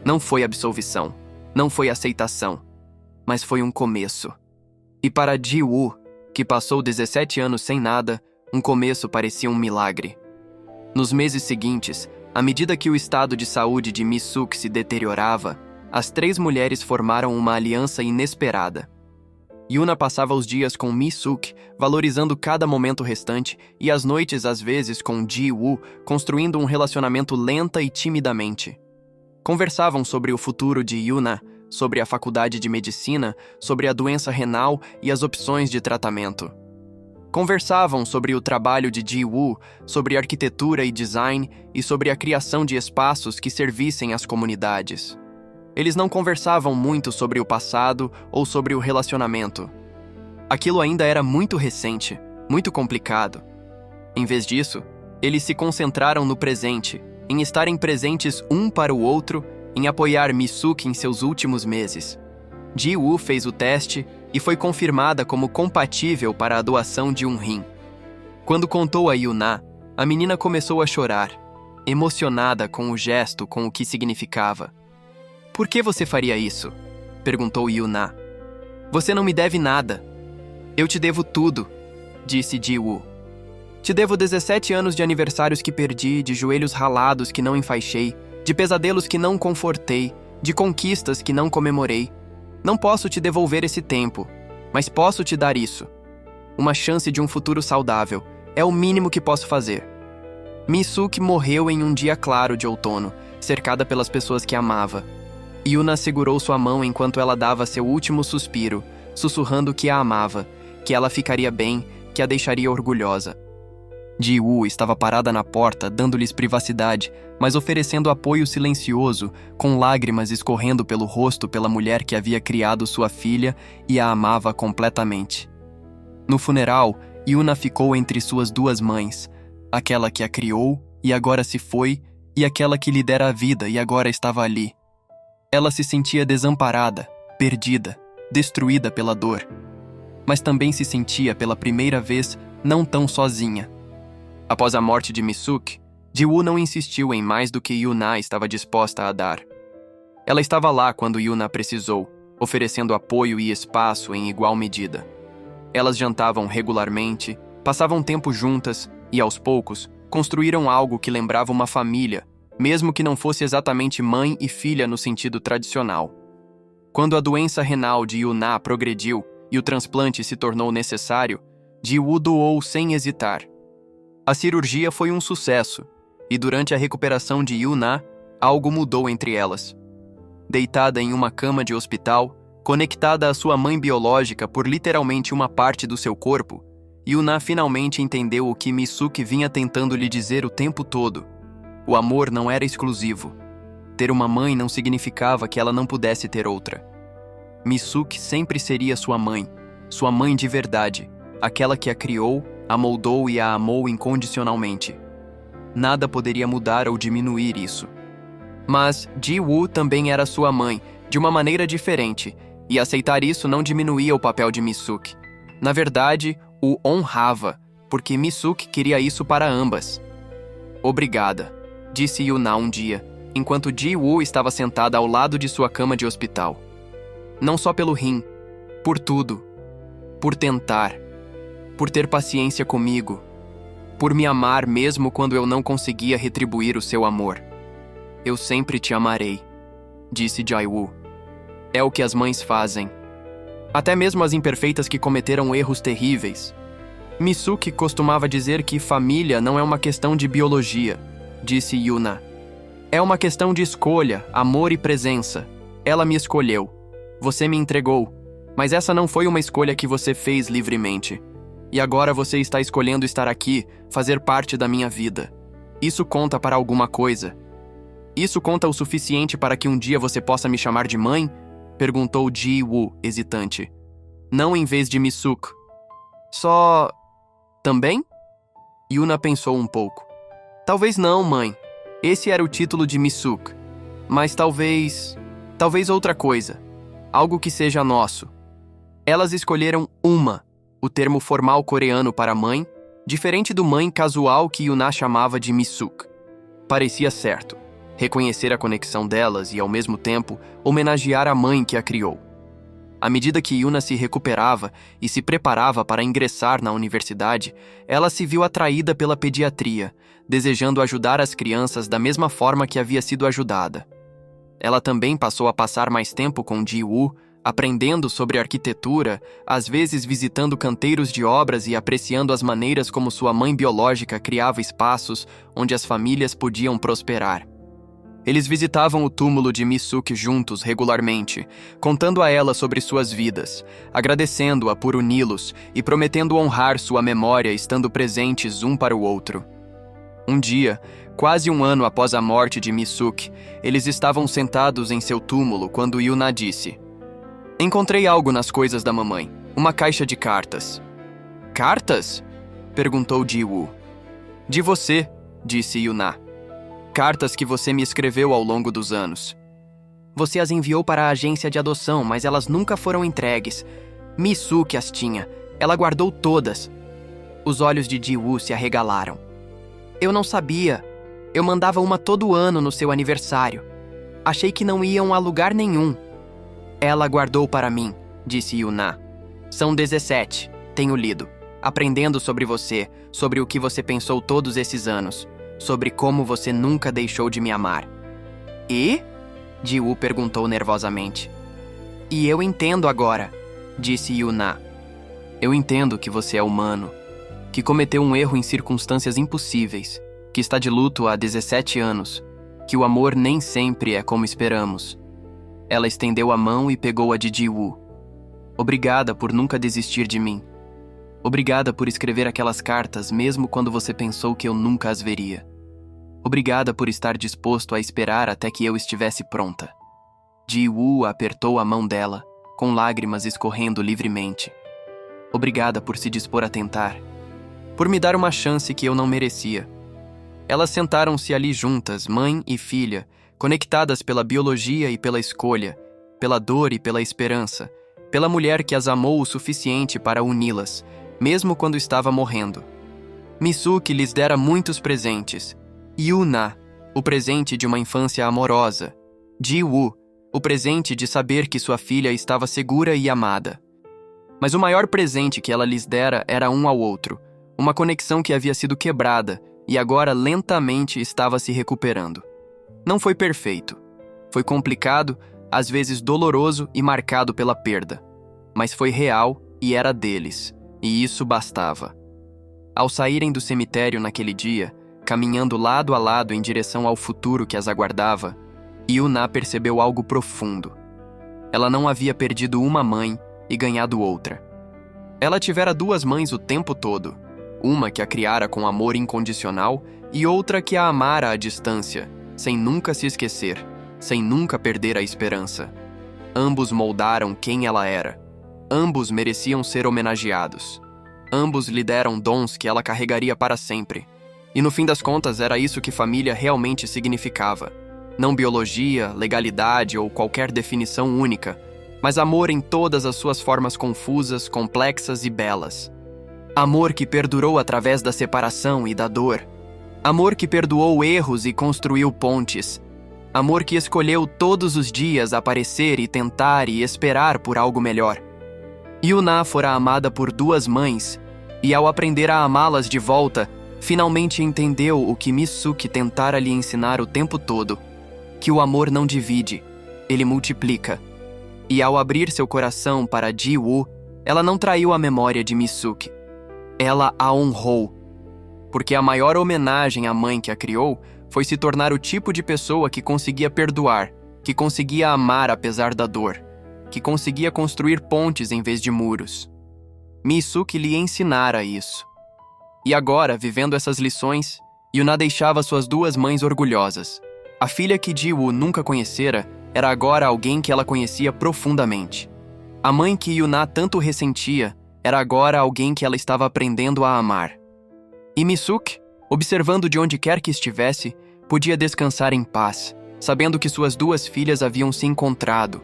Não foi absolvição. Não foi aceitação. Mas foi um começo. E para Ji-woo, que passou 17 anos sem nada, um começo parecia um milagre. Nos meses seguintes, à medida que o estado de saúde de Mi-suk se deteriorava, as 3 mulheres formaram uma aliança inesperada. Yuna passava os dias com Mi-suk, valorizando cada momento restante, e as noites, às vezes, com Ji-woo, construindo um relacionamento lenta e timidamente. Conversavam sobre o futuro de Yuna, sobre a faculdade de medicina, sobre a doença renal e as opções de tratamento. Conversavam sobre o trabalho de Ji-woo, sobre arquitetura e design e sobre a criação de espaços que servissem às comunidades. Eles não conversavam muito sobre o passado ou sobre o relacionamento. Aquilo ainda era muito recente, muito complicado. Em vez disso, eles se concentraram no presente, em estarem presentes um para o outro, em apoiar Mi-suk em seus últimos meses. Ji-woo fez o teste e foi confirmada como compatível para a doação de um rim. Quando contou a Yuna, a menina começou a chorar, emocionada com o gesto, com o que significava. Por que você faria isso? Perguntou Yuna. Você não me deve nada. Eu te devo tudo, disse Ji-woo. Te devo 17 anos de aniversários que perdi, de joelhos ralados que não enfaixei, de pesadelos que não confortei, de conquistas que não comemorei. Não posso te devolver esse tempo, mas posso te dar isso. Uma chance de um futuro saudável. É o mínimo que posso fazer. Mi-suk morreu em um dia claro de outono, cercada pelas pessoas que amava. Yuna segurou sua mão enquanto ela dava seu último suspiro, sussurrando que a amava, que ela ficaria bem, que a deixaria orgulhosa. Ji-woo estava parada na porta, dando-lhes privacidade, mas oferecendo apoio silencioso, com lágrimas escorrendo pelo rosto pela mulher que havia criado sua filha e a amava completamente. No funeral, Yuna ficou entre suas 2 mães, aquela que a criou e agora se foi, e aquela que lhe dera a vida e agora estava ali. Ela se sentia desamparada, perdida, destruída pela dor. Mas também se sentia pela primeira vez não tão sozinha. Após a morte de Misuke, Ji-woo não insistiu em mais do que Yuna estava disposta a dar. Ela estava lá quando Yuna precisou, oferecendo apoio e espaço em igual medida. Elas jantavam regularmente, passavam tempo juntas e, aos poucos, construíram algo que lembrava uma família, mesmo que não fosse exatamente mãe e filha no sentido tradicional. Quando a doença renal de Yuna progrediu e o transplante se tornou necessário, Ji-woo doou sem hesitar. A cirurgia foi um sucesso, e durante a recuperação de Yuna, algo mudou entre elas. Deitada em uma cama de hospital, conectada à sua mãe biológica por literalmente uma parte do seu corpo, Yuna finalmente entendeu o que Misuke vinha tentando lhe dizer o tempo todo. O amor não era exclusivo. Ter uma mãe não significava que ela não pudesse ter outra. Misuke sempre seria sua mãe de verdade, aquela que a criou, a moldou e a amou incondicionalmente. Nada poderia mudar ou diminuir isso. Mas Ji-woo também era sua mãe, de uma maneira diferente, e aceitar isso não diminuía o papel de Misuke. Na verdade, o honrava, porque Misuke queria isso para ambas. Obrigada, disse Yuna um dia, enquanto Ji-woo estava sentada ao lado de sua cama de hospital. Não só pelo rim, por tudo. Por tentar. Por ter paciência comigo. Por me amar mesmo quando eu não conseguia retribuir o seu amor. Eu sempre te amarei, disse Ji-woo. É o que as mães fazem. Até mesmo as imperfeitas que cometeram erros terríveis. Misuke costumava dizer que família não é uma questão de biologia, disse Yuna. É uma questão de escolha, amor e presença. Ela me escolheu. Você me entregou. Mas essa não foi uma escolha que você fez livremente. E agora você está escolhendo estar aqui, fazer parte da minha vida. Isso conta para alguma coisa. Isso conta o suficiente para que um dia você possa me chamar de mãe? Perguntou Ji-woo, hesitante. Não em vez de Misuke. Só... também? Yuna pensou um pouco. Talvez não, mãe. Esse era o título de Misuke. Mas talvez outra coisa. Algo que seja nosso. Elas escolheram uma, o termo formal coreano para mãe, diferente do mãe casual que Yuna chamava de Misuke. Parecia certo. Reconhecer a conexão delas e, ao mesmo tempo, homenagear a mãe que a criou. À medida que Yuna se recuperava e se preparava para ingressar na universidade, ela se viu atraída pela pediatria, desejando ajudar as crianças da mesma forma que havia sido ajudada. Ela também passou a passar mais tempo com Ji-woo, aprendendo sobre arquitetura, às vezes visitando canteiros de obras e apreciando as maneiras como sua mãe biológica criava espaços onde as famílias podiam prosperar. Eles visitavam o túmulo de Misuke juntos regularmente, contando a ela sobre suas vidas, agradecendo-a por uni-los e prometendo honrar sua memória estando presentes um para o outro. Um dia, quase um ano após a morte de Misuke, eles estavam sentados em seu túmulo quando Yuna disse: Encontrei algo nas coisas da mamãe, uma caixa de cartas. Cartas? Perguntou Ji-woo. De você, disse Yuna. Cartas que você me escreveu ao longo dos anos. Você as enviou para a agência de adoção, mas elas nunca foram entregues. Misuke as tinha. Ela guardou todas. Os olhos de Ji-woo se arregalaram. Eu não sabia. Eu mandava uma todo ano no seu aniversário. Achei que não iam a lugar nenhum. Ela guardou para mim, disse Yuna. São 17. Tenho lido. Aprendendo sobre você, sobre o que você pensou todos esses anos. Sobre como você nunca deixou de me amar. E? Ji-woo perguntou nervosamente. E eu entendo agora, disse Yuna. Eu entendo que você é humano, que cometeu um erro em circunstâncias impossíveis, que está de luto há 17 anos, que o amor nem sempre é como esperamos. Ela estendeu a mão e pegou a de Ji-woo. Obrigada por nunca desistir de mim. Obrigada por escrever aquelas cartas mesmo quando você pensou que eu nunca as veria. Obrigada por estar disposto a esperar até que eu estivesse pronta. Ji-woo apertou a mão dela, com lágrimas escorrendo livremente. Obrigada por se dispor a tentar. Por me dar uma chance que eu não merecia. Elas sentaram-se ali juntas, mãe e filha, conectadas pela biologia e pela escolha, pela dor e pela esperança, pela mulher que as amou o suficiente para uni-las, mesmo quando estava morrendo. Misuke lhes dera muitos presentes. Yuna, o presente de uma infância amorosa. Ji-woo, o presente de saber que sua filha estava segura e amada. Mas o maior presente que ela lhes dera era um ao outro, uma conexão que havia sido quebrada e agora lentamente estava se recuperando. Não foi perfeito. Foi complicado, às vezes doloroso e marcado pela perda. Mas foi real e era deles, e isso bastava. Ao saírem do cemitério naquele dia, caminhando lado a lado em direção ao futuro que as aguardava, Yuna percebeu algo profundo. Ela não havia perdido uma mãe e ganhado outra. Ela tivera duas mães o tempo todo, uma que a criara com amor incondicional e outra que a amara à distância, sem nunca se esquecer, sem nunca perder a esperança. Ambos moldaram quem ela era. Ambos mereciam ser homenageados. Ambos lhe deram dons que ela carregaria para sempre. E no fim das contas era isso que família realmente significava. Não biologia, legalidade ou qualquer definição única, mas amor em todas as suas formas confusas, complexas e belas. Amor que perdurou através da separação e da dor. Amor que perdoou erros e construiu pontes. Amor que escolheu todos os dias aparecer e tentar e esperar por algo melhor. Yuna fora amada por duas mães, e ao aprender a amá-las de volta, finalmente entendeu o que Misuke tentara lhe ensinar o tempo todo, que o amor não divide, ele multiplica. E ao abrir seu coração para Ji-woo, ela não traiu a memória de Misuke. Ela a honrou, porque a maior homenagem à mãe que a criou foi se tornar o tipo de pessoa que conseguia perdoar, que conseguia amar apesar da dor, que conseguia construir pontes em vez de muros. Misuke lhe ensinara isso. E agora, vivendo essas lições, Yuna deixava suas duas mães orgulhosas. A filha que Ji-woo nunca conhecera era agora alguém que ela conhecia profundamente. A mãe que Yuna tanto ressentia era agora alguém que ela estava aprendendo a amar. E Misuke, observando de onde quer que estivesse, podia descansar em paz, sabendo que suas duas filhas haviam se encontrado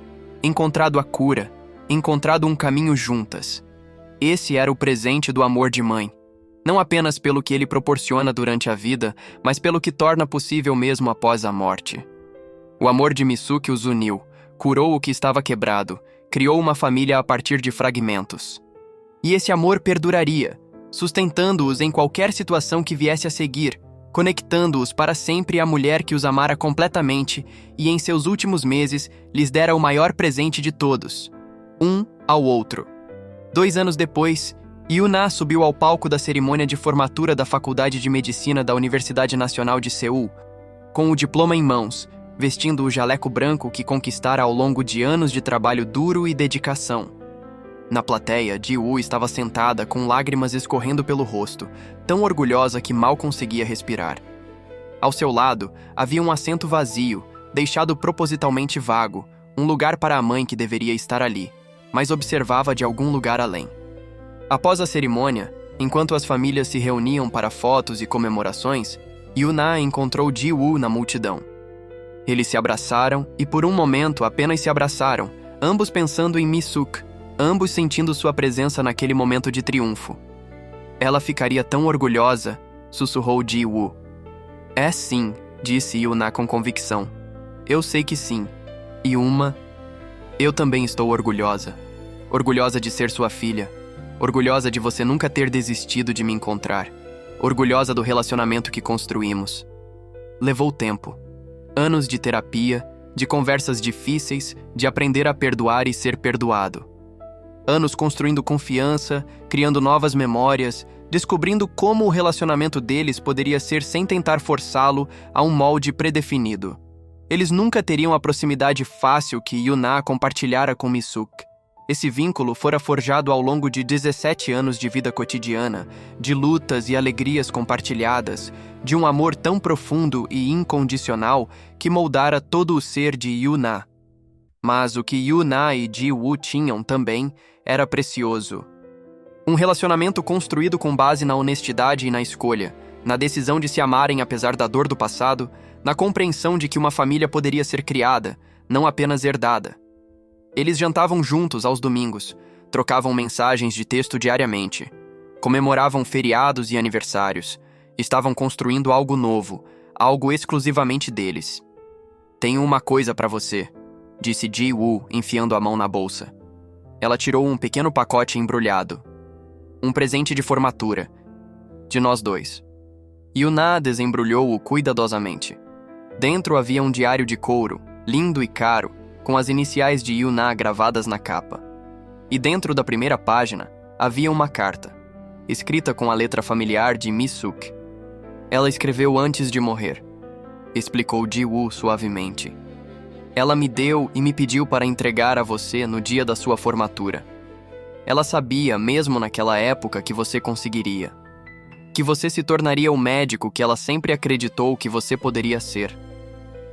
a cura, encontrado um caminho juntas. Esse era o presente do amor de mãe, não apenas pelo que ele proporciona durante a vida, mas pelo que torna possível mesmo após a morte. O amor de Misuke os uniu, curou o que estava quebrado, criou uma família a partir de fragmentos. E esse amor perduraria, sustentando-os em qualquer situação que viesse a seguir, conectando-os para sempre à mulher que os amara completamente e em seus últimos meses lhes dera o maior presente de todos, um ao outro. 2 anos depois, Yuna subiu ao palco da cerimônia de formatura da Faculdade de Medicina da Universidade Nacional de Seul, com o diploma em mãos, vestindo o jaleco branco que conquistara ao longo de anos de trabalho duro e dedicação. Na plateia, Ji-woo estava sentada com lágrimas escorrendo pelo rosto, tão orgulhosa que mal conseguia respirar. Ao seu lado, havia um assento vazio, deixado propositalmente vago, um lugar para a mãe que deveria estar ali, mas observava de algum lugar além. Após a cerimônia, enquanto as famílias se reuniam para fotos e comemorações, Yuna encontrou Ji-woo na multidão. Eles se abraçaram e por um momento apenas se abraçaram, ambos pensando em Misuke, ambos sentindo sua presença naquele momento de triunfo. Ela ficaria tão orgulhosa, sussurrou Ji-woo. É sim, disse Yuna com convicção. Eu sei que sim. E eu também estou orgulhosa. Orgulhosa de ser sua filha. Orgulhosa de você nunca ter desistido de me encontrar. Orgulhosa do relacionamento que construímos. Levou tempo. Anos de terapia, de conversas difíceis, de aprender a perdoar e ser perdoado. Anos construindo confiança, criando novas memórias, descobrindo como o relacionamento deles poderia ser sem tentar forçá-lo a um molde predefinido. Eles nunca teriam a proximidade fácil que Yuna compartilhara com Misuke. Esse vínculo fora forjado ao longo de 17 anos de vida cotidiana, de lutas e alegrias compartilhadas, de um amor tão profundo e incondicional que moldara todo o ser de Yuna. Mas o que Yuna e Ji-woo tinham também era precioso. Um relacionamento construído com base na honestidade e na escolha, na decisão de se amarem apesar da dor do passado, na compreensão de que uma família poderia ser criada, não apenas herdada. Eles jantavam juntos aos domingos, trocavam mensagens de texto diariamente, comemoravam feriados e aniversários, estavam construindo algo novo, algo exclusivamente deles. "Tenho uma coisa para você", disse Ji-woo, enfiando a mão na bolsa. Ela tirou um pequeno pacote embrulhado. Um presente de formatura. De nós dois. Yuna desembrulhou-o cuidadosamente. Dentro havia um diário de couro, lindo e caro, com as iniciais de Yuna gravadas na capa. E dentro da primeira página havia uma carta, escrita com a letra familiar de Mi-suk. "Ela escreveu antes de morrer", explicou Ji-woo suavemente. "Ela me deu e me pediu para entregar a você no dia da sua formatura. Ela sabia, mesmo naquela época, que você conseguiria. Que você se tornaria o médico que ela sempre acreditou que você poderia ser."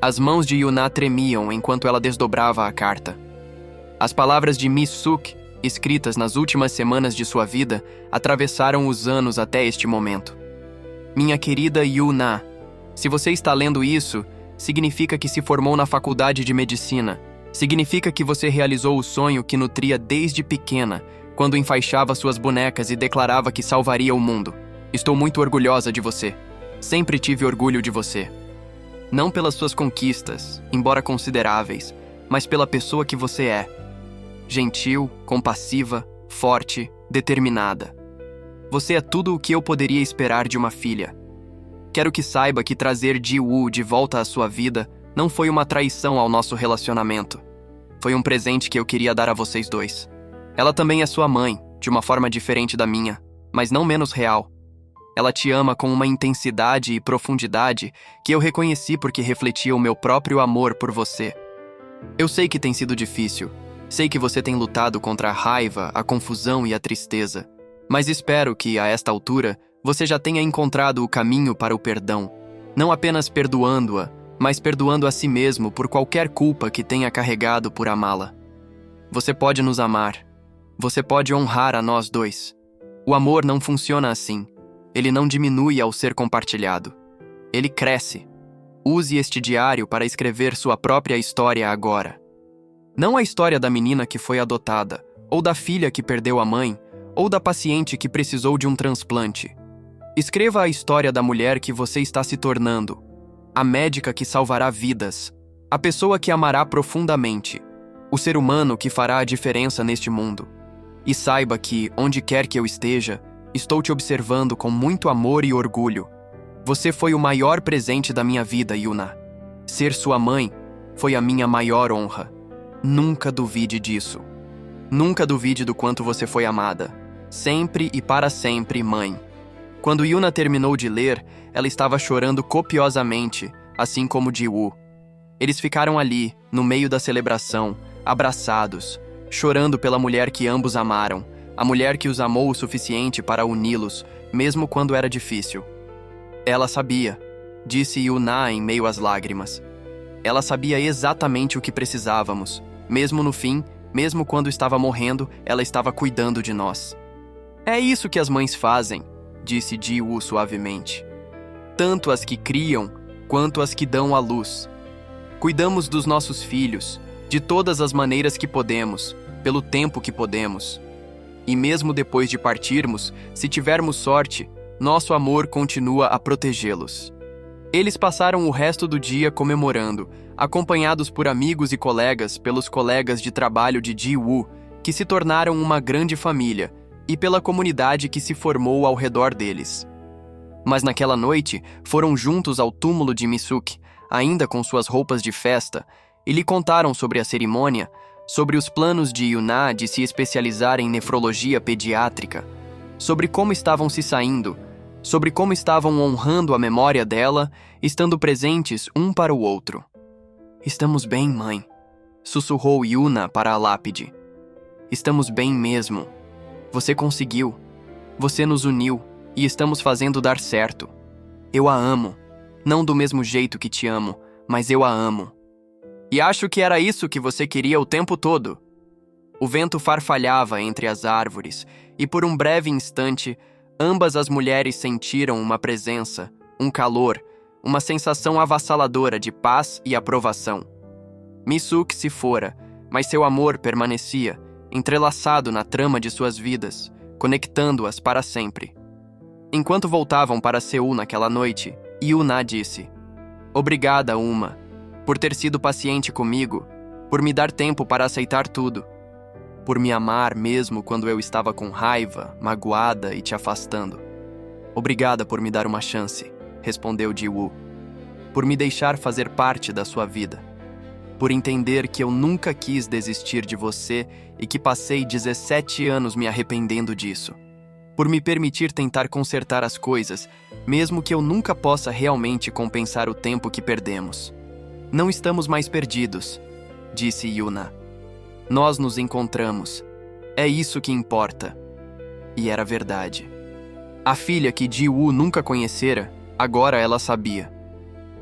As mãos de Yuna tremiam enquanto ela desdobrava a carta. As palavras de Mi-suk, escritas nas últimas semanas de sua vida, atravessaram os anos até este momento. "Minha querida Yuna, se você está lendo isso, significa que se formou na faculdade de medicina. Significa que você realizou o sonho que nutria desde pequena, quando enfaixava suas bonecas e declarava que salvaria o mundo. Estou muito orgulhosa de você. Sempre tive orgulho de você. Não pelas suas conquistas, embora consideráveis, mas pela pessoa que você é. Gentil, compassiva, forte, determinada. Você é tudo o que eu poderia esperar de uma filha. Quero que saiba que trazer Ji-woo de volta à sua vida não foi uma traição ao nosso relacionamento. Foi um presente que eu queria dar a vocês dois. Ela também é sua mãe, de uma forma diferente da minha, mas não menos real. Ela te ama com uma intensidade e profundidade que eu reconheci porque refletia o meu próprio amor por você. Eu sei que tem sido difícil. Sei que você tem lutado contra a raiva, a confusão e a tristeza. Mas espero que, a esta altura, você já tenha encontrado o caminho para o perdão. Não apenas perdoando-a, mas perdoando a si mesmo por qualquer culpa que tenha carregado por amá-la. Você pode nos amar. Você pode honrar a nós dois. O amor não funciona assim. Ele não diminui ao ser compartilhado. Ele cresce. Use este diário para escrever sua própria história agora. Não a história da menina que foi adotada, ou da filha que perdeu a mãe, ou da paciente que precisou de um transplante. Escreva a história da mulher que você está se tornando, a médica que salvará vidas, a pessoa que amará profundamente, o ser humano que fará a diferença neste mundo. E saiba que, onde quer que eu esteja, estou te observando com muito amor e orgulho. Você foi o maior presente da minha vida, Yuna. Ser sua mãe foi a minha maior honra. Nunca duvide disso. Nunca duvide do quanto você foi amada. Sempre e para sempre, mãe. Quando Yuna terminou de ler, ela estava chorando copiosamente, assim como Ji-woo. Eles ficaram ali, no meio da celebração, abraçados, chorando pela mulher que ambos amaram, a mulher que os amou o suficiente para uni-los, mesmo quando era difícil. Ela sabia, disse Yuna em meio às lágrimas. Ela sabia exatamente o que precisávamos. Mesmo no fim, mesmo quando estava morrendo, ela estava cuidando de nós. É isso que as mães fazem, disse Ji-woo suavemente. Tanto as que criam, quanto as que dão à luz. Cuidamos dos nossos filhos, de todas as maneiras que podemos, pelo tempo que podemos. E mesmo depois de partirmos, se tivermos sorte, nosso amor continua a protegê-los. Eles passaram o resto do dia comemorando, acompanhados por amigos e colegas, pelos colegas de trabalho de Ji-woo, que se tornaram uma grande família, e pela comunidade que se formou ao redor deles. Mas naquela noite, foram juntos ao túmulo de Mi-suk, ainda com suas roupas de festa, e lhe contaram sobre a cerimônia, sobre os planos de Yuna de se especializar em nefrologia pediátrica, sobre como estavam se saindo, sobre como estavam honrando a memória dela, estando presentes um para o outro. "Estamos bem, mãe", sussurrou Yuna para a lápide. "Estamos bem mesmo. Você conseguiu. Você nos uniu e estamos fazendo dar certo. Eu a amo. Não do mesmo jeito que te amo, mas eu a amo. E acho que era isso que você queria o tempo todo." O vento farfalhava entre as árvores e por um breve instante, ambas as mulheres sentiram uma presença, um calor, uma sensação avassaladora de paz e aprovação. Mi-suk se fora, mas seu amor permanecia, entrelaçado na trama de suas vidas, conectando-as para sempre. Enquanto voltavam para Seul naquela noite, Yuna disse: "Obrigada, Uma, por ter sido paciente comigo, por me dar tempo para aceitar tudo, por me amar mesmo quando eu estava com raiva, magoada e te afastando. Obrigada por me dar uma chance", respondeu Ji-woo. "Por me deixar fazer parte da sua vida. Por entender que eu nunca quis desistir de você e que passei 17 anos me arrependendo disso. Por me permitir tentar consertar as coisas, mesmo que eu nunca possa realmente compensar o tempo que perdemos. Não estamos mais perdidos", disse Yuna. "Nós nos encontramos. É isso que importa." E era verdade. A filha que Ji-woo nunca conhecera, agora ela sabia.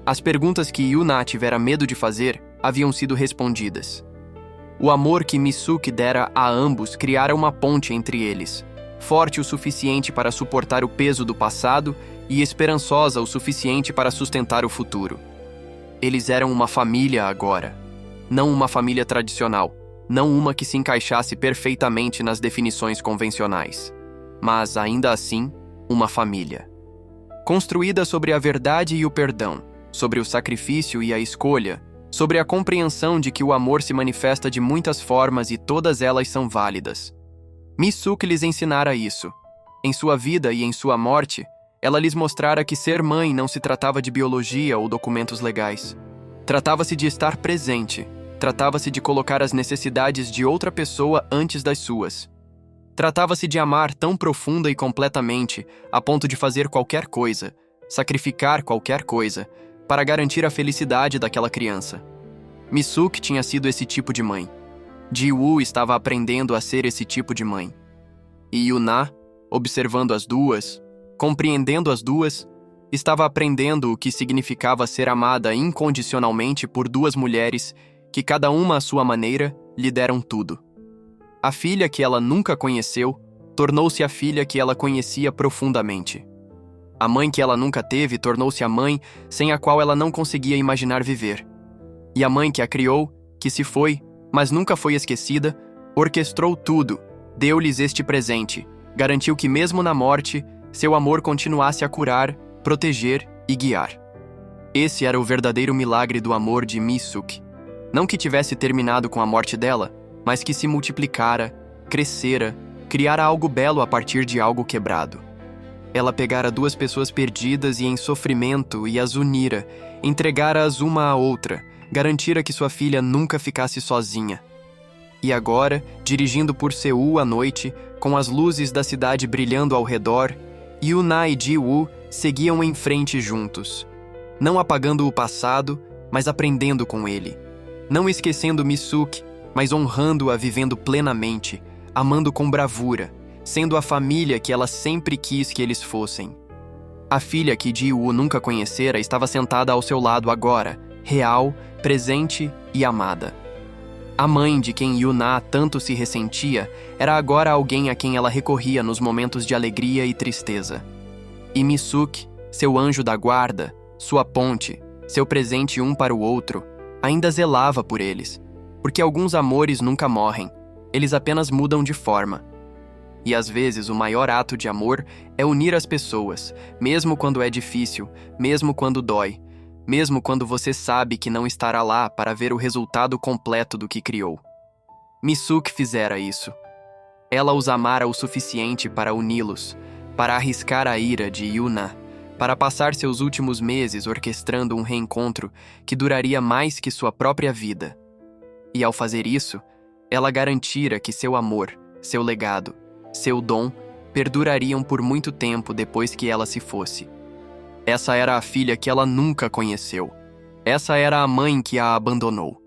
As perguntas que Yuna tivera medo de fazer haviam sido respondidas. O amor que Mi-suk dera a ambos criara uma ponte entre eles, forte o suficiente para suportar o peso do passado e esperançosa o suficiente para sustentar o futuro. Eles eram uma família agora, não uma família tradicional, não uma que se encaixasse perfeitamente nas definições convencionais, mas, ainda assim, uma família. Construída sobre a verdade e o perdão, sobre o sacrifício e a escolha, sobre a compreensão de que o amor se manifesta de muitas formas e todas elas são válidas. Mi-suk lhes ensinara isso. Em sua vida e em sua morte, ela lhes mostrara que ser mãe não se tratava de biologia ou documentos legais. Tratava-se de estar presente, tratava-se de colocar as necessidades de outra pessoa antes das suas. Tratava-se de amar tão profunda e completamente, a ponto de fazer qualquer coisa, sacrificar qualquer coisa, para garantir a felicidade daquela criança. Mi-suk tinha sido esse tipo de mãe. Ji-woo estava aprendendo a ser esse tipo de mãe. E Yuna, observando as duas, compreendendo as duas, estava aprendendo o que significava ser amada incondicionalmente por duas mulheres que, cada uma à sua maneira, lhe deram tudo. A filha que ela nunca conheceu tornou-se a filha que ela conhecia profundamente. A mãe que ela nunca teve tornou-se a mãe sem a qual ela não conseguia imaginar viver. E a mãe que a criou, que se foi, mas nunca foi esquecida, orquestrou tudo, deu-lhes este presente, garantiu que mesmo na morte, seu amor continuasse a curar, proteger e guiar. Esse era o verdadeiro milagre do amor de Mi-suk. Não que tivesse terminado com a morte dela, mas que se multiplicara, crescera, criara algo belo a partir de algo quebrado. Ela pegara duas pessoas perdidas e em sofrimento e as unira, entregara-as uma à outra, garantira que sua filha nunca ficasse sozinha. E agora, dirigindo por Seul à noite, com as luzes da cidade brilhando ao redor, Yuna e Ji-woo seguiam em frente juntos, não apagando o passado, mas aprendendo com ele, não esquecendo Mi-suk, mas honrando-a vivendo plenamente, amando com bravura, sendo a família que ela sempre quis que eles fossem. A filha que Ji-woo nunca conhecera estava sentada ao seu lado agora, real, presente e amada. A mãe de quem Yuna tanto se ressentia era agora alguém a quem ela recorria nos momentos de alegria e tristeza. E Mi-suk, seu anjo da guarda, sua ponte, seu presente um para o outro, ainda zelava por eles, porque alguns amores nunca morrem, eles apenas mudam de forma. E às vezes o maior ato de amor é unir as pessoas, mesmo quando é difícil, mesmo quando dói, mesmo quando você sabe que não estará lá para ver o resultado completo do que criou. Mi-suk fizera isso. Ela os amara o suficiente para uni-los, para arriscar a ira de Yuna, para passar seus últimos meses orquestrando um reencontro que duraria mais que sua própria vida. E ao fazer isso, ela garantira que seu amor, seu legado, seu dom, perdurariam por muito tempo depois que ela se fosse. Essa era a filha que ela nunca conheceu. Essa era a mãe que a abandonou.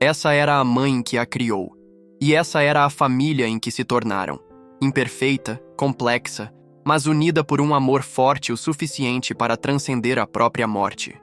Essa era a mãe que a criou. E essa era a família em que se tornaram. Imperfeita, complexa, mas unida por um amor forte o suficiente para transcender a própria morte.